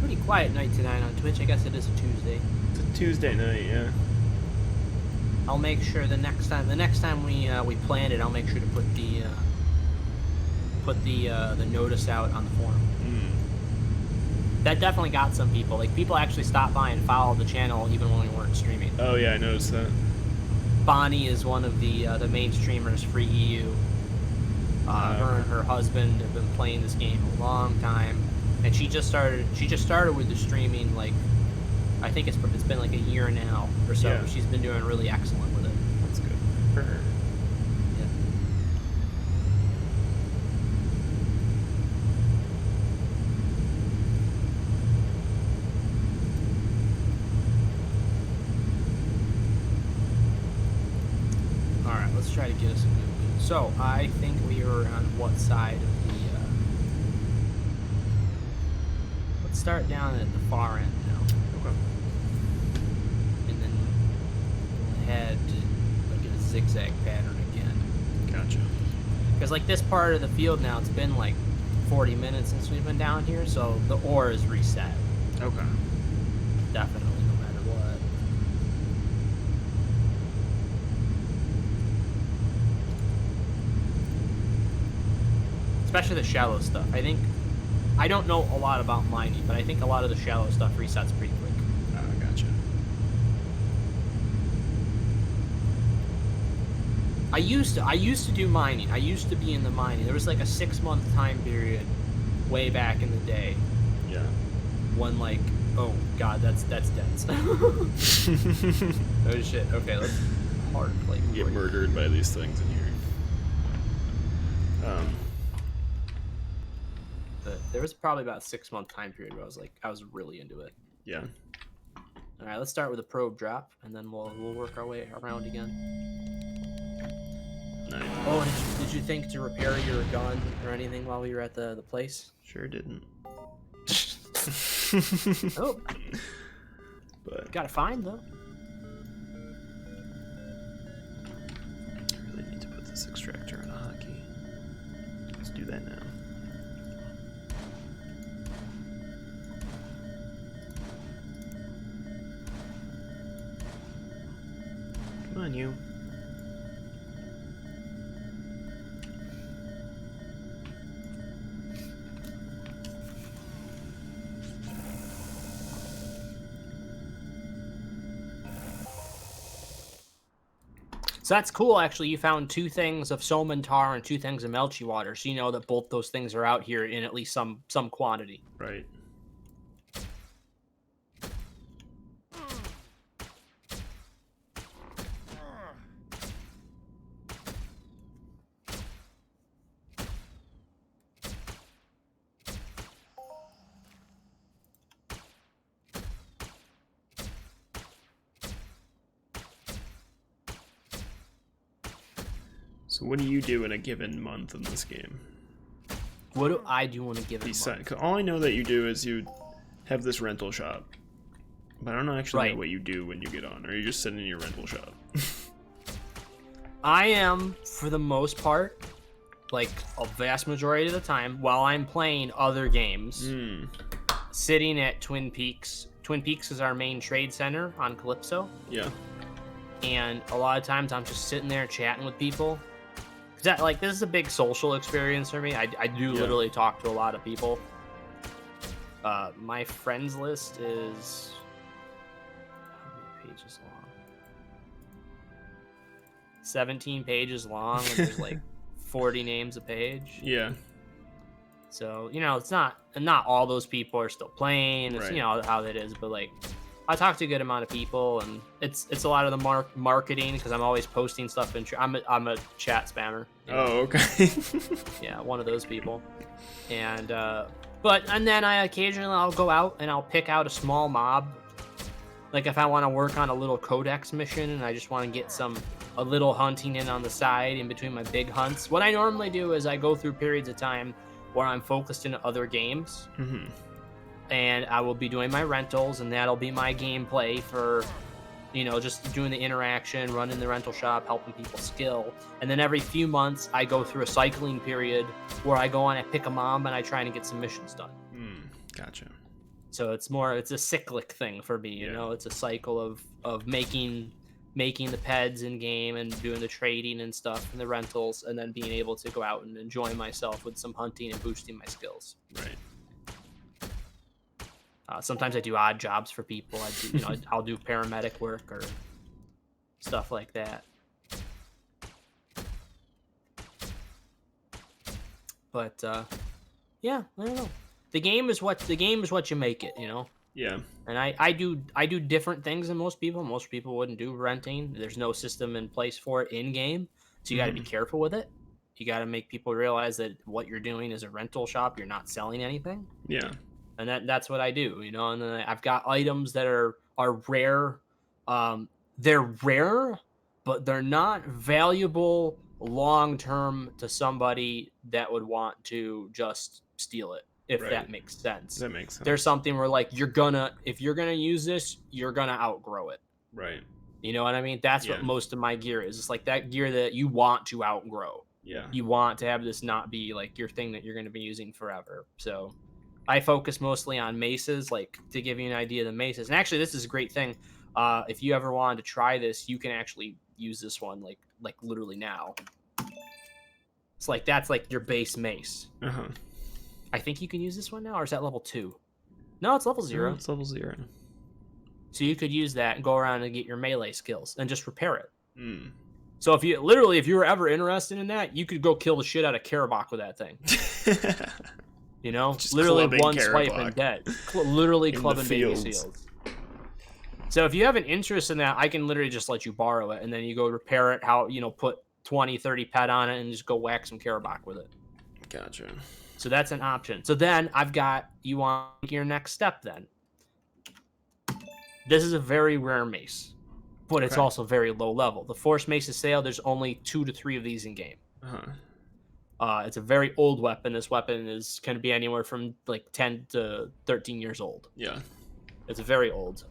S1: Pretty quiet night tonight on Twitch. I guess it is a Tuesday.
S2: It's a Tuesday night, yeah.
S1: I'll make sure the next time we plan it, I'll make sure to put the notice out on the forum. That definitely got some people. Like, people actually stopped by and followed the channel even when we weren't streaming.
S2: Oh yeah, I noticed that.
S1: Bonnie is one of the main streamers for EU. Her and her husband have been playing this game a long time, and she just started with the streaming, like, I think it's been like a year now or so.
S2: Yeah.
S1: She's been doing really excellent with it.
S2: That's good for her.
S1: Yeah. All right, let's try to get us a good loot. So I think we are on what side of the? Let's start down at the far end now.
S2: Okay.
S1: And then we'll head like in a zigzag pattern again.
S2: Gotcha.
S1: Because like this part of the field now, it's been like 40 minutes since we've been down here, so the ore is reset.
S2: Okay.
S1: Definitely, no matter what. Especially the shallow stuff. I don't know a lot about mining, but I think a lot of the shallow stuff resets pretty quick.
S2: Gotcha.
S1: I used to do mining. I used to be in the mining. There was like a 6-month time period way back in the day
S2: Yeah.
S1: when, like, oh god, that's dense. Oh shit. Okay, let's hard play.
S2: Get murdered by these things in here.
S1: But there was probably about a 6-month time period where I was really into it.
S2: Yeah.
S1: All right, let's start with a probe drop, and then we'll work our way around again.
S2: Nice.
S1: Oh, and did you think to repair your gun or anything while we were at the place?
S2: Sure didn't.
S1: Oh,
S2: But
S1: got a fine though.
S2: I really need to put this extractor on a hotkey. Let's do that now. Come on, you.
S1: So that's cool, actually. You found 2 things of Somentar and 2 things of Melchi water, so you know that both those things are out here in at least some quantity.
S2: Right. So what do you do in a given month in this game?
S1: What do I do in a given month?
S2: All I know that you do is you have this rental shop. But I don't actually know what you do when you get on. Or you just sit in your rental shop.
S1: I am, for the most part, like a vast majority of the time, while I'm playing other games, sitting at Twin Peaks. Twin Peaks is our main trade center on Calypso.
S2: Yeah.
S1: And a lot of times I'm just sitting there chatting with people. That, like, this is a big social experience for me. I do literally talk to a lot of people. My friends list is how many pages long? 17 pages long, and there's like 40 names a page.
S2: Yeah.
S1: So, you know, it's not all those people are still playing. It's, you know, how that is, but like I talk to a good amount of people, and it's a lot of the marketing, because I'm always posting stuff in. I'm a chat spammer.
S2: You know? Oh, okay.
S1: Yeah, one of those people. And then I occasionally I'll go out and I'll pick out a small mob. Like if I want to work on a little codex mission and I just want to get a little hunting in on the side in between my big hunts. What I normally do is I go through periods of time where I'm focused in other games.
S2: Mm-hmm.
S1: And I will be doing my rentals, and that'll be my gameplay for, you know, just doing the interaction, running the rental shop, helping people skill. And then every few months, I go through a cycling period where I go on, I pick a mob, and I try to get some missions done.
S2: Gotcha.
S1: So it's a cyclic thing for me, you know? It's a cycle of making the peds in game and doing the trading and stuff and the rentals, and then being able to go out and enjoy myself with some hunting and boosting my skills.
S2: Right.
S1: Sometimes I do odd jobs for people. I'll do paramedic work or stuff like that. But yeah, I don't know. The game is what you make it, you know.
S2: Yeah.
S1: And I do different things than most people. Most people wouldn't do renting. There's no system in place for it in game, so you got to be careful with it. You got to make people realize that what you're doing is a rental shop. You're not selling anything.
S2: Yeah.
S1: And that's what I do, you know. And then I've got items that are rare. They're rare, but they're not valuable long term to somebody that would want to just steal it. If that makes sense.
S2: That makes sense.
S1: There's something where like if you're gonna use this, you're gonna outgrow it.
S2: Right.
S1: You know what I mean? That's what most of my gear is. It's like that gear that you want to outgrow.
S2: Yeah.
S1: You want to have this not be like your thing that you're gonna be using forever. So I focus mostly on maces, like to give you an idea of the maces. And actually, this is a great thing. If you ever wanted to try this, you can actually use this one like literally now. It's like that's like your base mace.
S2: Uh-huh.
S1: I think you can use this one now, or is that level 2? No, it's level 0.
S2: No, it's level 0.
S1: So you could use that and go around and get your melee skills and just repair it.
S2: Mm.
S1: So if you were ever interested in that, you could go kill the shit out of Karabakh with that thing. You know,
S2: just
S1: literally one
S2: Karabakh.
S1: swipe and dead. Literally clubbing baby seals. So if you have an interest in that, I can literally just let you borrow it, and then you go repair it. Put 20, 30 pet on it, and just go whack some Karabakh with it.
S2: Gotcha.
S1: So that's an option. So then I've got, you want your next step then. This is a very rare mace, but it's also very low level. The Force Mace of Sale, there's only 2 to 3 of these in game. It's a very old weapon. This weapon is going to be anywhere from like 10 to 13 years old.
S2: Yeah.
S1: It's very old.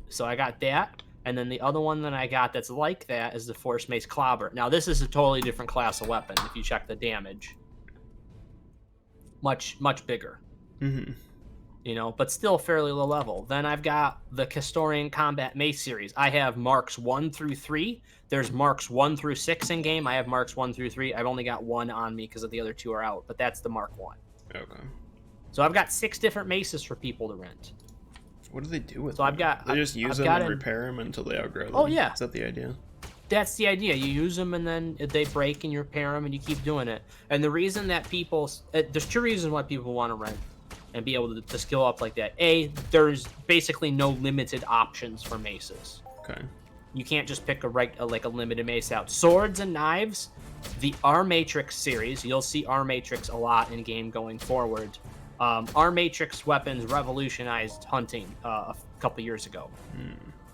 S1: So I got that. And then the other one that I got that's like that is the Force Mace Clobber. Now, this is a totally different class of weapon if you check the damage. Much, much bigger.
S2: Mm-hmm.
S1: You know, but still fairly low level. Then I've got the Castorian Combat Mace series. I have marks 1 through 3. There's marks 1 through 6 in game. I have marks 1 through 3. I've only got 1 on me because the other 2 are out, but that's the mark 1.
S2: Okay.
S1: So I've got 6 different maces for people to rent.
S2: What do they do with them?
S1: So I've got...
S2: They just use them and repair them until they outgrow them?
S1: Oh, yeah.
S2: Is that the idea?
S1: That's the idea. You use them and then they break and you repair them and you keep doing it. And the reason that there's two reasons why people want to rent and be able to skill up like that. A, there's basically no limited options for maces.
S2: Okay.
S1: You can't just pick like a limited mace out. Swords and knives, the R Matrix series, you'll see R Matrix a lot in game going forward. R Matrix weapons revolutionized hunting a couple years ago.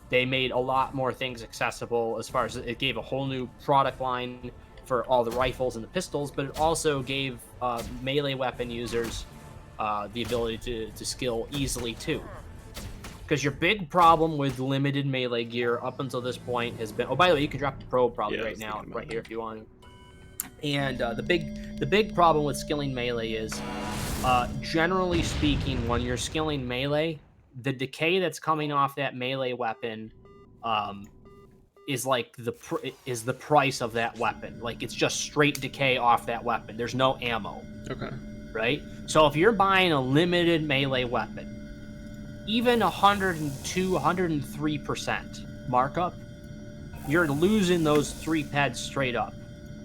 S1: They made a lot more things accessible as far as it gave a whole new product line for all the rifles and the pistols, but it also gave melee weapon users the ability to skill easily too. Because your big problem with limited melee gear up until this point has been... Oh, by the way, you can drop the probe probably right now, right here if you want to. And the big problem with skilling melee is, generally speaking, when you're skilling melee, the decay that's coming off that melee weapon is like the price of that weapon. Like, it's just straight decay off that weapon. There's no ammo.
S2: Okay.
S1: Right? So if you're buying a limited melee weapon, even 102, 103% markup, you're losing those 3 pads straight up,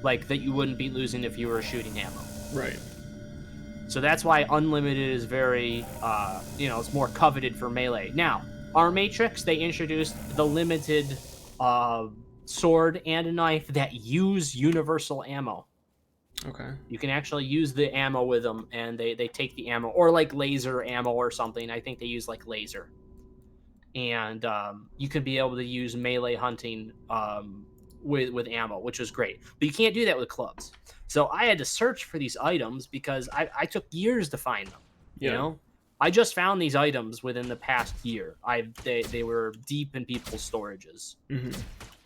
S1: like that you wouldn't be losing if you were shooting ammo.
S2: Right.
S1: So that's why unlimited is very, it's more coveted for melee. Now, our Matrix, they introduced the limited sword and a knife that use universal ammo.
S2: Okay.
S1: You can actually use the ammo with them, and they take the ammo, or like laser ammo or something. I think they use like laser. And you could be able to use melee hunting with ammo, which was great. But you can't do that with clubs. So I had to search for these items because I took years to find them.
S2: Yeah.
S1: You know? I just found these items within the past year. They were deep in people's storages.
S2: Mm-hmm.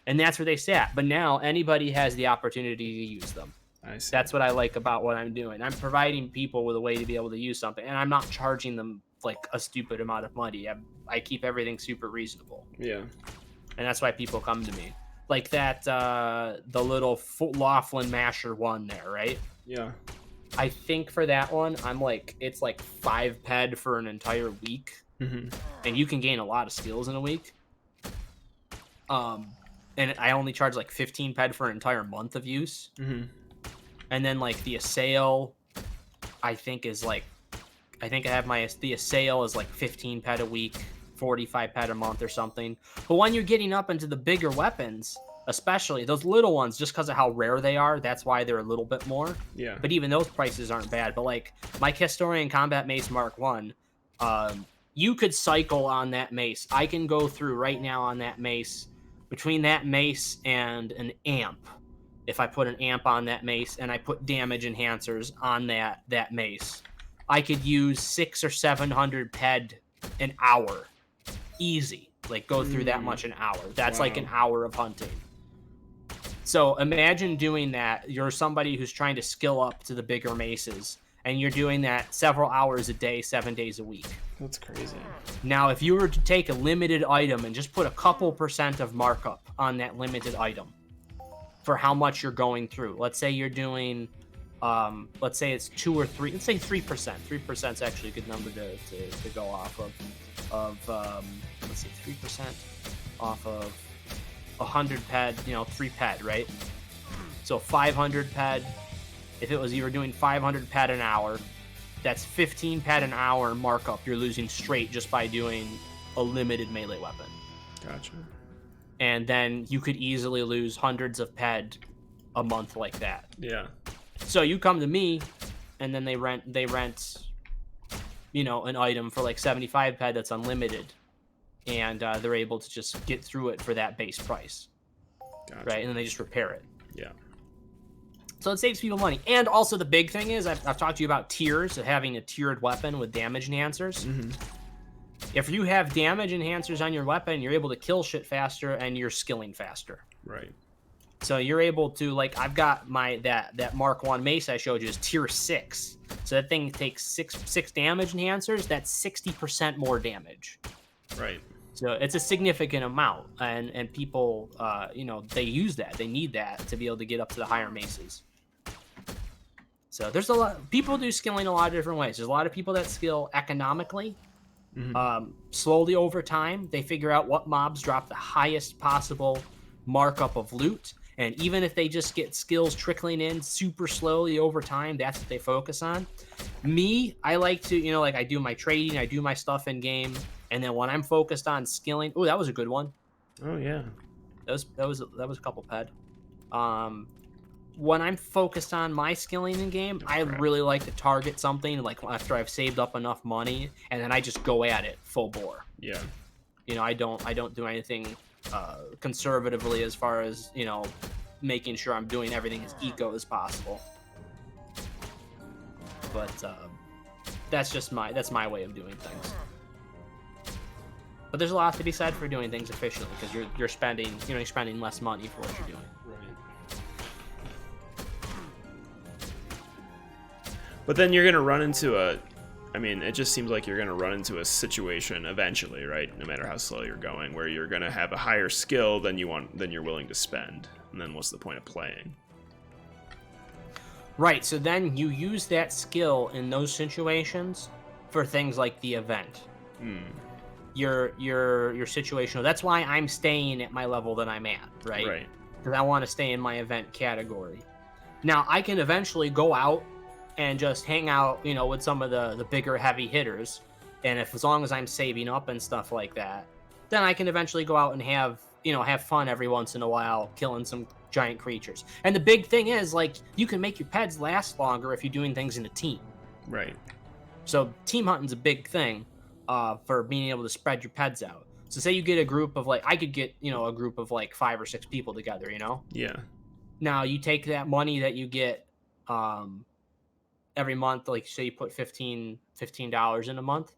S1: And that's where they sat. But now anybody has the opportunity to use them.
S2: I see.
S1: That's what I like about what I'm doing. I'm providing people with a way to be able to use something, and I'm not charging them like a stupid amount of money. I keep everything super reasonable.
S2: Yeah. And
S1: that's why people come to me. Like that, the little Laughlin Masher one there, right?
S2: Yeah.
S1: I think for that one, it's like 5 ped for an entire week.
S2: Mm-hmm.
S1: And you can gain a lot of skills in a week. And I only charge like 15 ped for an entire month of use.
S2: Mm-hmm.
S1: And then like the Assail, I think the Assail is like 15 ped a week, 45 ped a month or something. But when you're getting up into the bigger weapons, especially those little ones, just because of how rare they are, that's why they're a little bit more.
S2: Yeah.
S1: But even those prices aren't bad. But like my Historian Combat Mace Mark 1, you could cycle on that mace. I can go through right now on that mace, between that mace and an amp. If I put an amp on that mace and I put damage enhancers on that mace, I could use 600 or 700 ped an hour. Easy. Like, go through that much an hour. That's like an hour of hunting. So imagine doing that. You're somebody who's trying to skill up to the bigger maces, and you're doing that several hours a day, 7 days a week.
S2: That's crazy.
S1: Now, if you were to take a limited item and just put a couple % of markup on that limited item, for how much you're going through. Let's say you're doing, let's say it's 2 or 3, let's say 3%. 3% is actually a good number to go off of, let's see, 3% off of 100 ped, 3 ped, right? So 500 ped, if you were doing 500 ped an hour, that's 15 ped an hour markup you're losing straight just by doing a limited melee weapon.
S2: Gotcha.
S1: And then you could easily lose hundreds of ped a month like that.
S2: Yeah.
S1: So you come to me, and then they rent, an item for like 75 ped that's unlimited, and they're able to just get through it for that base price.
S2: Gotcha.
S1: Right? And then they just repair it.
S2: Yeah.
S1: So it saves people money. And also the big thing is, I've talked to you about tiers, having a tiered weapon with damage enhancers. Mm-hmm. If you have damage enhancers on your weapon, you're able to kill shit faster and you're skilling faster.
S2: Right.
S1: So you're able to, like, I've got that Mark 1 mace I showed you is tier 6. So that thing takes six damage enhancers. That's 60% more damage.
S2: Right.
S1: So it's a significant amount. And people, they use that. They need that to be able to get up to the higher maces. So there's a lot. People do skilling a lot of different ways. There's a lot of people that skill economically. Mm-hmm. Slowly over time, they figure out what mobs drop the highest possible markup of loot. And even if they just get skills trickling in super slowly over time, that's what they focus on. Me, I like to, like I do my trading, I do my stuff in game, and then when I'm focused on skilling, oh, that was a good one.
S2: Oh yeah.
S1: That was a couple ped. Um, when I'm focused on my skilling in game,
S2: Oh,
S1: I
S2: crap.
S1: really like to target something like after I've saved up enough money, and then I just go at it full bore.
S2: Yeah.
S1: I don't do anything conservatively as far as making sure I'm doing everything as eco as possible. But that's my way of doing things. But there's a lot to be said for doing things efficiently because you're spending less money for what you're doing.
S2: But then you're gonna run into it just seems like you're gonna run into a situation eventually, right? No matter how slow you're going, where you're gonna have a higher skill than you're willing to spend. And then what's the point of playing?
S1: Right, so then you use that skill in those situations for things like the event. Your situational. That's why I'm staying at my level that I'm at, right?
S2: Right.
S1: Because I want to stay in my event category. Now I can eventually go out and just hang out, with some of the bigger heavy hitters, and as long as I'm saving up and stuff like that, then I can eventually go out and have fun every once in a while, killing some giant creatures. And the big thing is, like, you can make your pets last longer if you're doing things in a team.
S2: Right.
S1: So team hunting's a big thing for being able to spread your pets out. So say you get a group of I could get a group of 5 or 6 people together.
S2: Yeah.
S1: Now you take that money that you get every month, like say you put $15 in a month.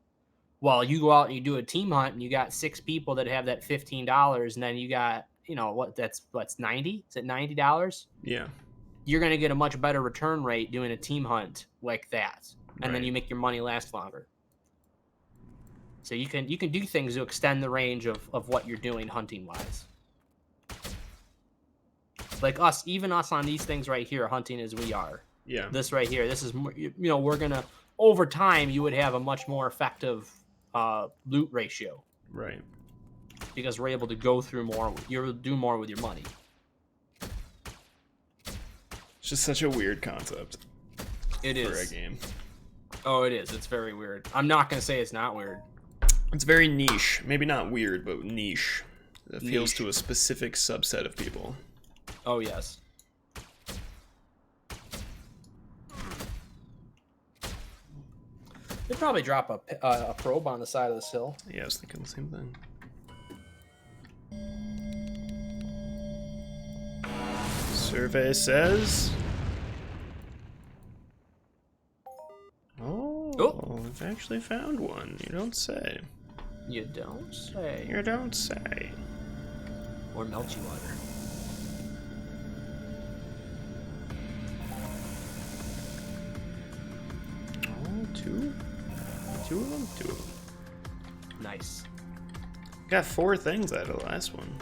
S1: Well, you go out and you do a team hunt and you got 6 people that have that $15, and then you got what's 90? Is it $90?
S2: Yeah.
S1: You're going to get a much better return rate doing a team hunt like that, and then
S2: Right.
S1: you make your money last longer. So you can do things to extend the range of what you're doing hunting wise. Like even us on these things right here, hunting as we are.
S2: Yeah.
S1: This right here, this is we're gonna over time you would have a much more effective loot ratio.
S2: Right.
S1: Because we're able to go through more. You're able to do more with your money.
S2: It's just such a weird concept.
S1: It is
S2: for a game.
S1: Oh, it is. It's very weird. I'm not gonna say it's not weird.
S2: It's very niche. Maybe not weird, but niche. It appeals
S1: Niche.
S2: to a specific subset of people.
S1: Oh yes. They'd probably drop a probe on the side of this hill.
S2: Yeah, I was thinking the same thing. Survey says... Oh, we've actually found one. You don't say.
S1: You don't say.
S2: You don't say.
S1: Or melty water.
S2: Oh, two? Two of them? Two of them.
S1: Nice.
S2: Got 4 things out of the last one.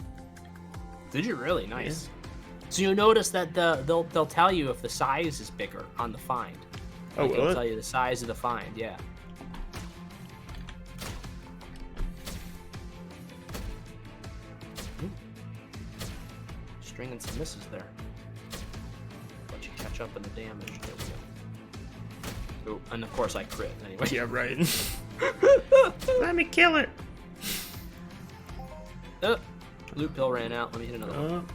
S1: Did you really? Nice. Yeah. So you notice that they'll tell you if the size is bigger on the find.
S2: Oh,
S1: will
S2: will
S1: it?
S2: it?
S1: Tell you the size of the find, yeah. Ooh. Stringing some misses there. Let you catch up in the damage. There we go. Ooh, and of course I crit anyway.
S2: Yeah, right. Let me kill it.
S1: Loot pill ran out. Let me hit another one.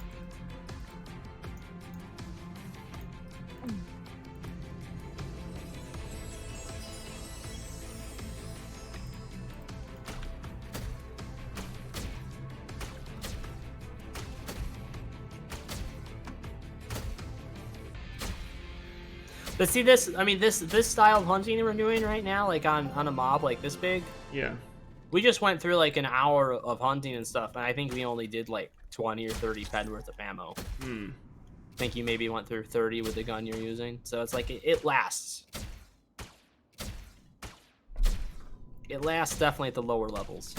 S1: But see this, I mean this style of hunting we're doing right now, like on a mob like this big.
S2: Yeah.
S1: We just went through like an hour of hunting and stuff, and I think we only did like 20 or 30 ped worth of ammo. I think you maybe went through 30 with the gun you're using. So it's like it lasts. It lasts definitely at the lower levels.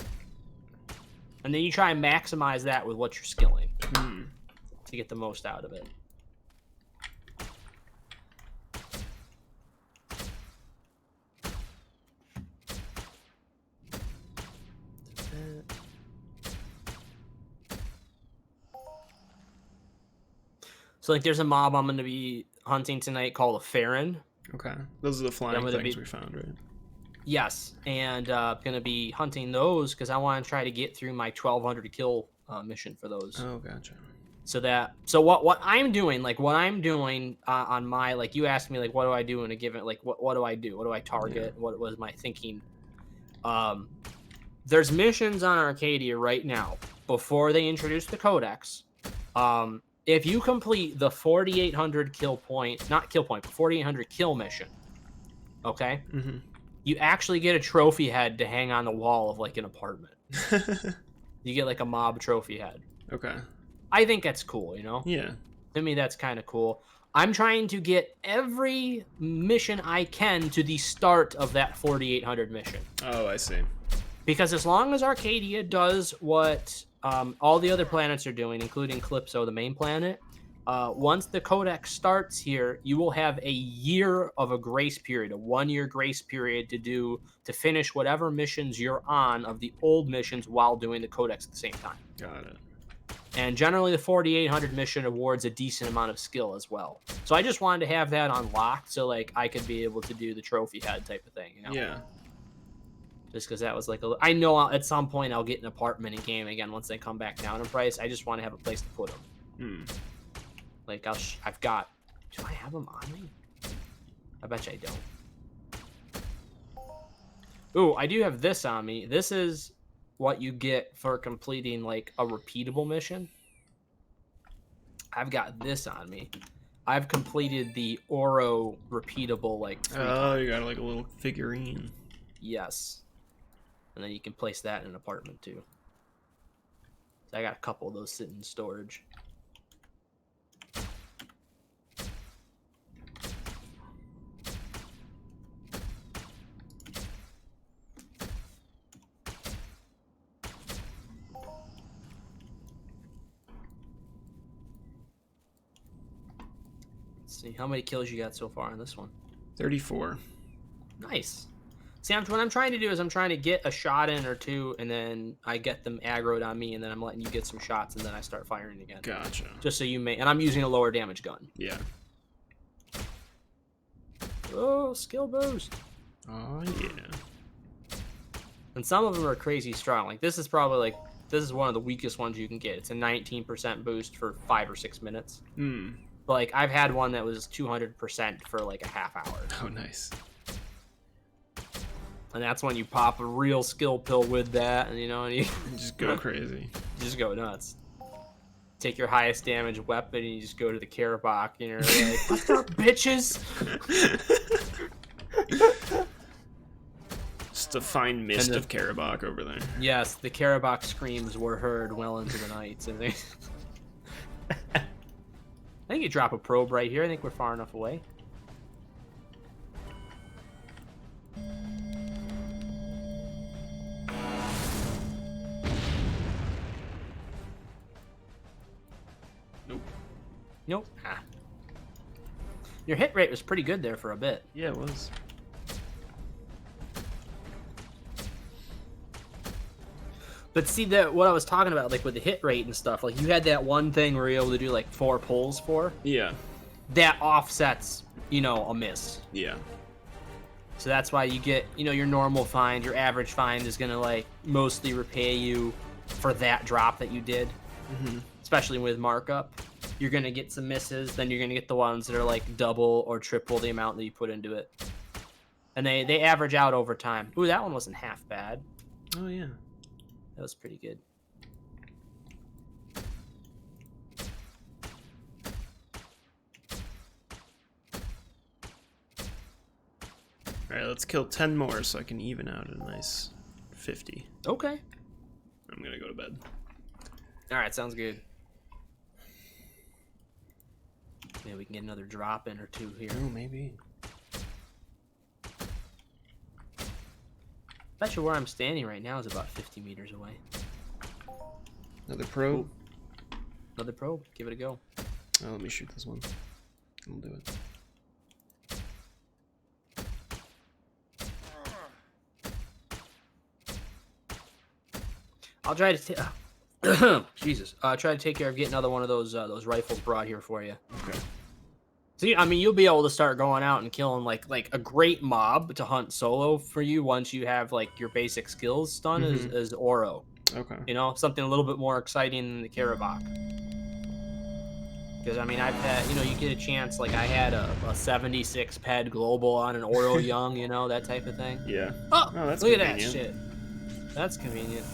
S1: And then you try and maximize that with what you're skilling to get the most out of it. So like, there's a mob I'm gonna be hunting tonight called a Farron.
S2: Okay. Those are the
S1: I'm
S2: flying
S1: gonna
S2: things
S1: be
S2: we found, right?
S1: yes, and gonna be hunting those because I want to try to get through my 1,200 kill mission for those.
S2: Oh, gotcha.
S1: So what I'm doing, like what I'm doing on my, like, you asked me like what do I do in a given, like what do I do? What do I
S2: Yeah.
S1: target? What was my thinking? Um, there's missions on Arcadia right now before they introduce the codex. If you complete the 4,800 kill point, not kill point, but 4,800 kill mission, okay,
S2: Mm-hmm.
S1: you actually get a trophy head to hang on the wall of like an apartment. You get like a mob trophy head.
S2: Okay.
S1: I think that's cool, you know?
S2: Yeah.
S1: To me, that's kind of cool. I'm trying to get every mission I can to the start of that 4,800 mission.
S2: Oh, I see.
S1: Because as long as Arcadia does what all the other planets are doing, including Calypso, the main planet, once the codex starts here, you will have a year of a grace period, a 1 year grace period to finish whatever missions you're on of the old missions while doing the codex at the same time.
S2: Got it.
S1: And generally, the 4,800 mission awards a decent amount of skill as well. So I just wanted to have that unlocked so like I could be able to do the trophy head type of thing, you know?
S2: Yeah.
S1: Just because that was like I know at some point I'll get an apartment in game again once they come back down in price. I just want to have a place to put them.
S2: Hmm.
S1: Like I've got. Do I have them on me? I bet you I don't. Ooh, I do have this on me. This is what you get for completing like a repeatable mission. I've got this on me. I've completed the Oro repeatable like 3
S2: Oh,
S1: times.
S2: you got like a little figurine.
S1: Yes. And then you can place that in an apartment too. So I got a couple of those sitting in storage. Let's see how many kills you got so far on this one.
S2: 34.
S1: Nice. See, what I'm trying to do is I'm trying to get a shot in or two, and then I get them aggroed on me, and then I'm letting you get some shots, and then I start firing again.
S2: Gotcha.
S1: Just so you may, and I'm using a lower damage gun.
S2: Yeah.
S1: Oh, skill boost.
S2: Oh, yeah.
S1: And some of them are crazy strong. Like this is probably like, this is one of the weakest ones you can get. It's a 19% boost for 5 or 6 minutes.
S2: Hmm.
S1: But like I've had one that was 200% for like a half hour.
S2: Oh, nice.
S1: And that's when you pop a real skill pill with that, and you know, and you
S2: Just go crazy.
S1: just go nuts. Take your highest damage weapon and you just go to the Karabakh and you're like, what's up, bitches?
S2: Just a fine mist
S1: And the-
S2: of Karabakh over there.
S1: Yes, the Karabakh screams were heard well into the night. I think. I think you drop a probe right here. I think we're far enough away.
S2: Nope.
S1: Nope. Ah. Your hit rate was pretty good there for a bit.
S2: Yeah, it was.
S1: But see that what I was talking about, like with the hit rate and stuff, like you had that one thing where you're able to do like 4 pulls for.
S2: Yeah.
S1: That offsets, you know, a miss.
S2: Yeah.
S1: So that's why you get, you know, your normal find, your average find is gonna like mostly repay you for that drop that you did.
S2: Mm-hmm.
S1: Especially with markup. You're gonna get some misses, then you're gonna get the ones that are like double or triple the amount that you put into it. And they average out over time. Ooh, that one wasn't half bad.
S2: Oh, yeah.
S1: That was pretty good.
S2: Alright, let's kill 10 more so I can even out a nice 50.
S1: Okay.
S2: I'm gonna go to bed.
S1: Alright, sounds good. Maybe we can get another drop in or two here.
S2: Oh, maybe.
S1: Bet you where I'm standing right now is about 50 meters away.
S2: Another probe.
S1: Another probe. Give it a go.
S2: Oh, let me shoot this one. I'll do it.
S1: I'll try to Jesus. Try to take care of getting another one of those rifles brought here for you.
S2: Okay.
S1: See, I mean, you'll be able to start going out and killing like a great mob to hunt solo for you once you have like your basic skills done
S2: Mm-hmm.
S1: is Oro.
S2: Okay.
S1: You know, something a little bit more exciting than the Karabakh. Because I mean, I've had, you get a chance. Like I had a 76 ped global on an Oro Young, that type of thing.
S2: Yeah.
S1: Oh,
S2: Oh, that's
S1: look at that
S2: convenient.
S1: shit. That's convenient.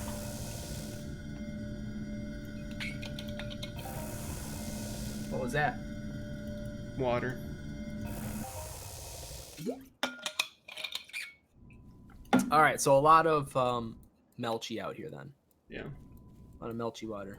S1: What was that?
S2: Water.
S1: All right, so a lot of Melchi out here then.
S2: Yeah.
S1: A lot of Melchi water.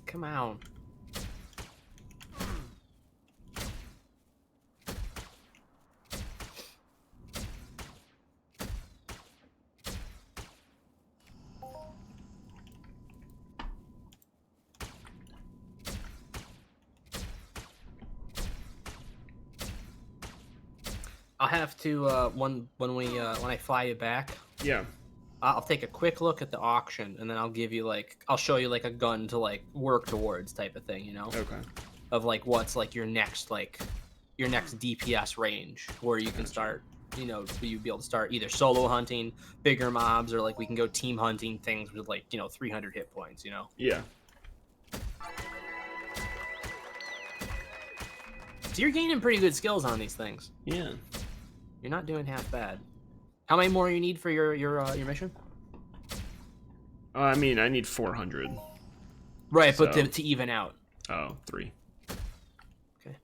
S1: Come on. I'll have to when I fly you back,
S2: Yeah.
S1: I'll take a quick look at the auction and then I'll give you I'll show you like a gun to like work towards type of thing,
S2: Okay.
S1: of like what's like your next DPS range where you can
S2: Gotcha.
S1: start, you'd be able to start either solo hunting bigger mobs or like we can go team hunting things with like 300 hit points.
S2: Yeah.
S1: So you're gaining pretty good skills on these things.
S2: Yeah.
S1: You're not doing half bad. How many more you need for your mission?
S2: I mean, I need 400.
S1: Right,
S2: So-
S1: but to even out.
S2: Oh, 3.
S1: Okay.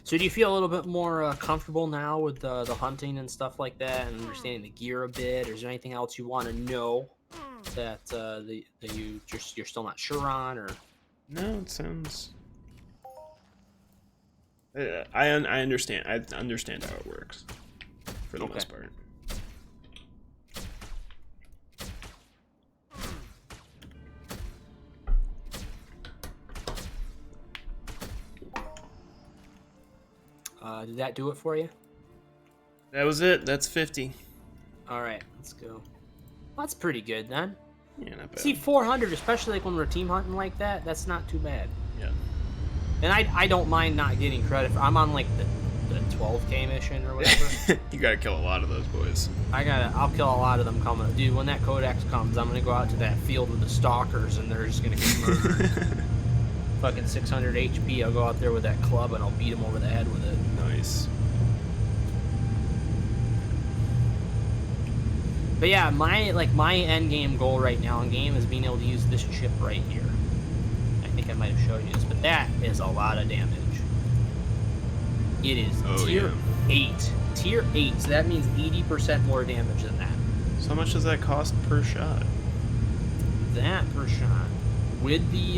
S1: So do you feel a little bit more comfortable now with the hunting and stuff like that, and understanding the gear a bit? Or is there anything else you want to know that you're still not sure on? Or
S2: No, it sounds. I understand. I understand how it works, for the
S1: Okay.
S2: most part.
S1: did that do it for you?
S2: That was it. That's 50.
S1: All right, let's go. Well, that's pretty good then.
S2: Yeah, not bad.
S1: See, 400, especially like when we're team hunting like that, that's not too bad.
S2: Yeah.
S1: And I don't mind not getting credit for. I'm on like the 12K mission or whatever.
S2: You gotta kill a lot of those boys.
S1: I'll kill a lot of them coming. Dude, when that codex comes, I'm gonna go out to that field with the stalkers and they're just gonna get murdered. Fucking 600 HP. I'll go out there with that club and I'll beat them over the head with it.
S2: Nice.
S1: But yeah, my end game goal right now in game is being able to use this ship right here. I think I might have showed you this, but that is a lot of damage. It is tier 8. Tier 8, so that means 80% more damage than that.
S2: So how much does that cost per shot?
S1: That per shot. With the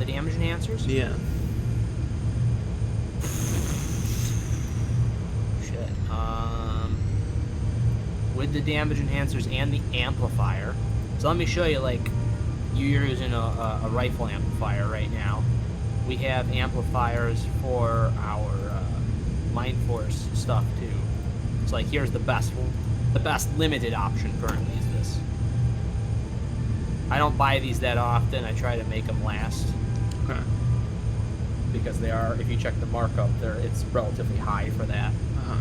S1: damage enhancers?
S2: Yeah.
S1: Shit. With the damage enhancers and the amplifier. So let me show you, like, you're using a rifle amplifier right now. We have amplifiers for our Mind Force stuff too. So like, here's the best one. The best limited option currently is this. I don't buy these that often. I try to make them last.
S2: Okay.
S1: Because they are, if you check the markup, it's relatively high for that.
S2: Uh-huh.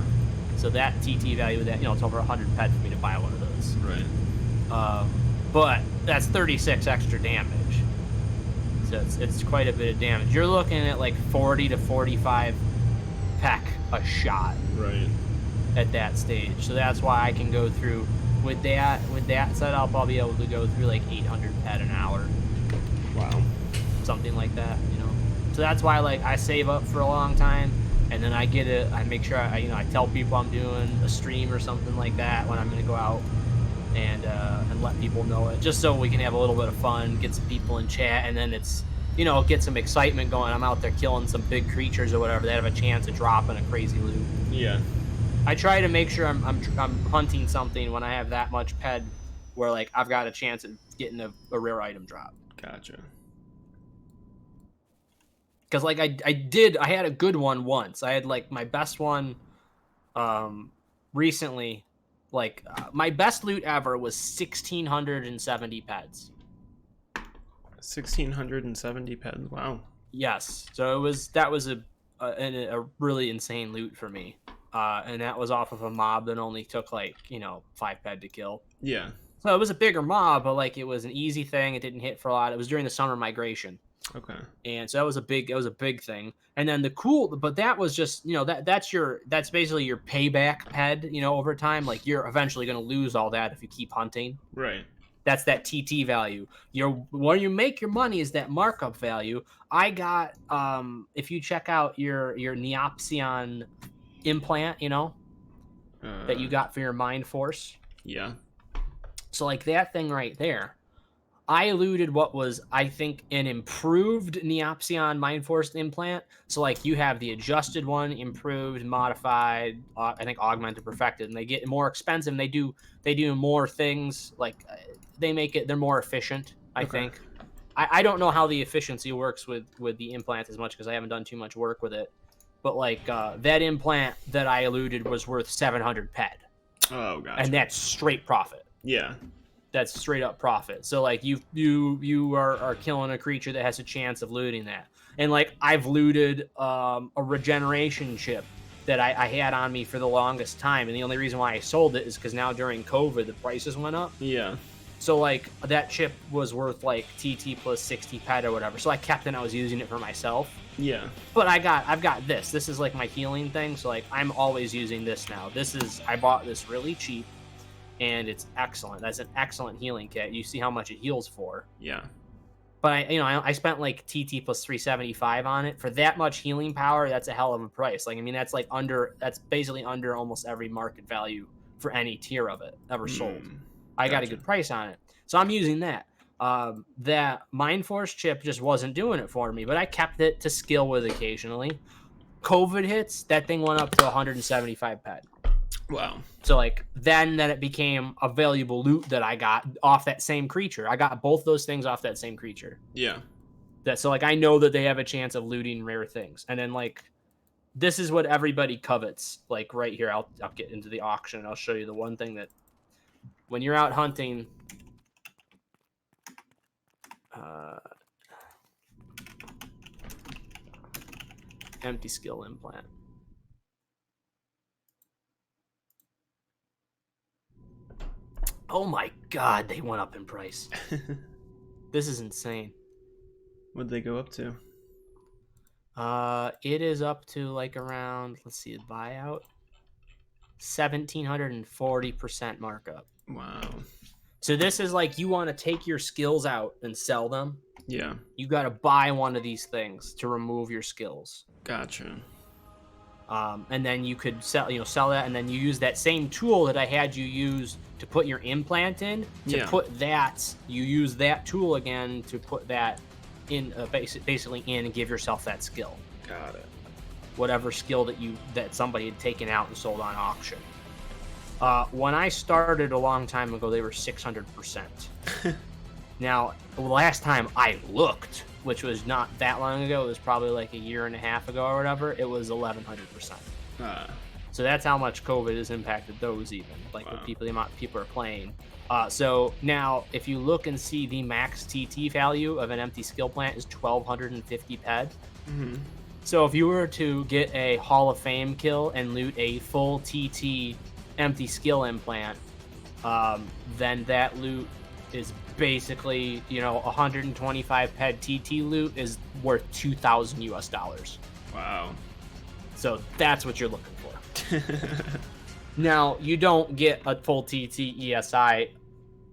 S1: So that TT value, that it's over 100 pet for me to buy one of those.
S2: Right.
S1: But that's 36 extra damage. So it's quite a bit of damage. You're looking at like 40 to 45 peck a shot.
S2: Right.
S1: At that stage. So that's why I can go through with that setup. I'll be able to go through like 800 pet an hour.
S2: Wow.
S1: Something like that, So that's why like I save up for a long time. and then I get it. I make sure I tell people I'm doing a stream or something like that when I'm going to go out, and let people know it, just so we can have a little bit of fun, get some people in chat, and then get some excitement going. I'm out there killing some big creatures or whatever that have a chance of dropping a crazy loot.
S2: Yeah.
S1: I try to make sure I'm hunting something when I have that much ped, where like I've got a chance of getting a rare item drop.
S2: Gotcha.
S1: Because like I had a good one once. I had like my best one recently. Like my best loot ever was 1,670 peds.
S2: 1,670 peds. Wow.
S1: Yes, so that was a really insane loot for me, and that was off of a mob that only took like 5 ped to kill.
S2: Yeah.
S1: So it was a bigger mob, but like it was an easy thing. It didn't hit for a lot. It was during the summer migration.
S2: Okay.
S1: And so that was a big thing. And then but that was just, that's basically your payback ped, over time. Like you're eventually going to lose all that if you keep hunting.
S2: Right.
S1: That's that TT value. Where you make your money is that markup value. I got, if you check out your Neopsion implant, that you got for your Mind Force.
S2: Yeah.
S1: So like that thing right there, I looted what was, I think, an improved Neopsion Mind Force implant. So like you have the adjusted one, improved, modified, I think augmented, perfected, and they get more expensive. And they do more things. Like they're more efficient. I think. I don't know how the efficiency works with the implant as much because I haven't done too much work with it. But like that implant that I looted was worth 700 ped.
S2: Oh, gotcha.
S1: And that's straight profit.
S2: Yeah.
S1: That's straight up profit. So like you are killing a creature that has a chance of looting that. And like I've looted a regeneration chip that I had on me for the longest time, and the only reason why I sold it is because now during COVID the prices went up.
S2: Yeah.
S1: So like that chip was worth like TT plus 60 ped or whatever. So I kept it and I was using it for myself.
S2: Yeah.
S1: But I've got this. This is like my healing thing. So like I'm always using this now. I bought this really cheap. And it's excellent. That's an excellent healing kit. You see how much it heals for.
S2: Yeah.
S1: But I spent like TT plus 375 on it for that much healing power. That's a hell of a price. Like, I mean, that's basically under almost every market value for any tier of it ever sold. I got a good price on it. So I'm using that. That Mind Force chip just wasn't doing it for me, but I kept it to skill with occasionally. COVID hits, that thing went up to 175 ped.
S2: Wow.
S1: So like then it became a valuable loot that I got off that same creature. I got both those things off that same creature.
S2: Yeah.
S1: So like I know that they have a chance of looting rare things. And then like this is what everybody covets. Like right here, I'll get into the auction. I'll show you the one thing that when you're out hunting, empty skill implant. Oh my god, they went up in price. This is insane.
S2: What'd they go up to?
S1: It is up to like around, let's see, the buyout, 1,740% markup.
S2: Wow.
S1: So this is like you want to take your skills out and sell them.
S2: Yeah.
S1: You got to buy one of these things to remove your skills.
S2: Gotcha.
S1: And then you could sell that, and then you use that same tool that I had you use to put your implant in. You use that tool again to put that in, basically in, and give yourself that skill.
S2: Got it.
S1: Whatever skill that somebody had taken out and sold on auction. When I started a long time ago, they were 600%. Now, the last time I looked, which was not that long ago, it was probably like a year and a half ago or whatever, it was 1,100%. So that's how much COVID has impacted those, even like with the amount people are playing. So now, if you look and see the max TT value of an empty skill plant is 1,250 ped.
S2: Mm-hmm.
S1: So if you were to get a Hall of Fame kill and loot a full TT empty skill implant, then that loot is basically, 125 ped TT loot is worth $2,000 US.
S2: Wow.
S1: So that's what you're looking for. Now, you don't get a full TT ESI,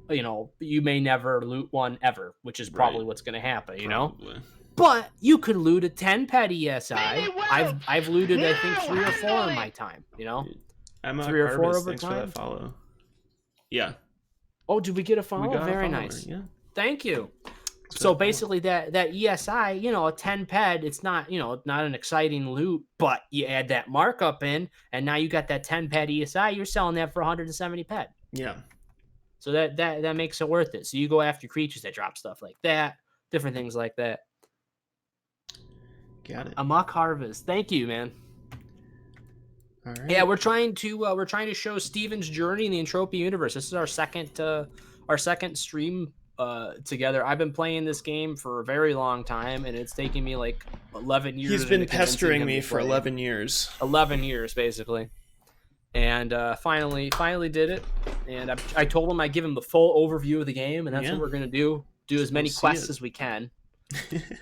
S1: you may never loot one ever, which is probably what's going to happen,
S2: Probably.
S1: But you could loot a 10 pet ESI. I've looted I think 3 or 4 in my time. You know,
S2: I'm
S1: 3 or 4
S2: Arbus.
S1: over
S2: Thanks for that
S1: time.
S2: follow. Yeah,
S1: Oh, did we get a
S2: we
S1: follow?
S2: got a
S1: Very
S2: follower.
S1: nice.
S2: Yeah.
S1: Thank you.
S2: Thanks for
S1: So
S2: that follow.
S1: basically, that ESI, you know, a 10 ped, it's not, you know, not an exciting loot, but you add that markup in, and now you got that 10 ped ESI. You're selling that for 170 ped.
S2: Yeah.
S1: So that makes it worth it. So you go after creatures that drop stuff like that, different things like that.
S2: Got it.
S1: Amok Harvest. Thank you, man.
S2: All right.
S1: Yeah, we're trying to show Steven's journey in the Entropy universe. This is our second stream together. I've been playing this game for a very long time, and it's taken me like 11 years.
S2: He's been
S1: into convincing
S2: pestering
S1: him
S2: me
S1: to
S2: for
S1: play.
S2: 11 years.
S1: 11 years, basically. And finally did it. And I told him I'd give him the full overview of the game, and that's what we're going to do. Do as many quests as we can.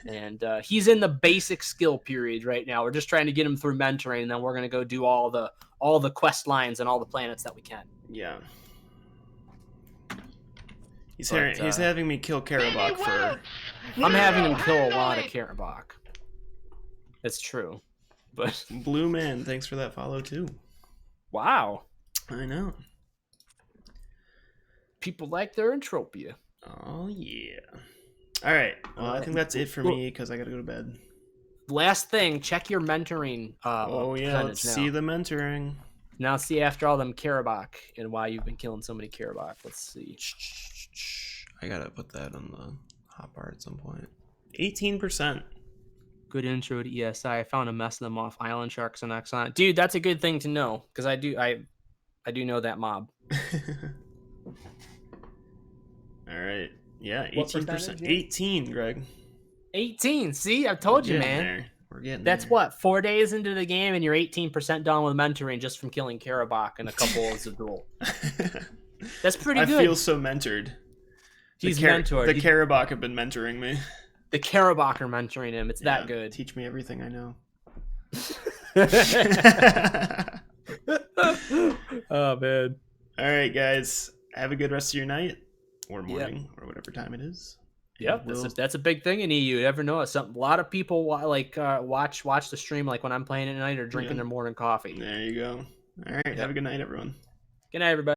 S1: And he's in the basic skill period right now. We're just trying to get him through mentoring, and then we're going to go do all the quest lines and all the planets that we can.
S2: Yeah. He's having me kill Karabakh for...
S1: I'm having him kill a lot of Karabakh. That's true. But
S2: Blue Man, thanks for that follow too.
S1: Wow.
S2: I know.
S1: People like their Entropia.
S2: Oh, yeah. All right. Well, I think that's it for me because I got to go to bed.
S1: Last thing, check your mentoring.
S2: Oh, yeah. Let's see the mentoring.
S1: Now, see after all them Karabakh and why you've been killing so many Karabakh. Let's see.
S2: I got to put that on the hotbar at some point. 18%.
S1: Good intro to ESI. I found a mess of them off Island Sharks and Exxon. Dude, that's a good thing to know because I do know that mob.
S2: All right. Yeah,
S1: 18%.
S2: 18, Greg.
S1: 18. See, I told you, man.
S2: There. We're getting
S1: That's
S2: there.
S1: what, 4 days into the game, and you're 18% done with mentoring just from killing Karabakh and a couple of Zadul. That's pretty good.
S2: I feel so mentored.
S1: He's mentored.
S2: The Karabakh have been mentoring me.
S1: The Karabakh are mentoring him. It's that good.
S2: Teach me everything I know.
S1: Oh, man.
S2: All right, guys. Have a good rest of your night or morning or whatever time it is.
S1: Yep, that's a big thing in EU. You never know. A lot of people watch the stream like when I'm playing at night or drinking their morning coffee.
S2: There you go. All right. Have a good night, everyone.
S1: Good night, everybody.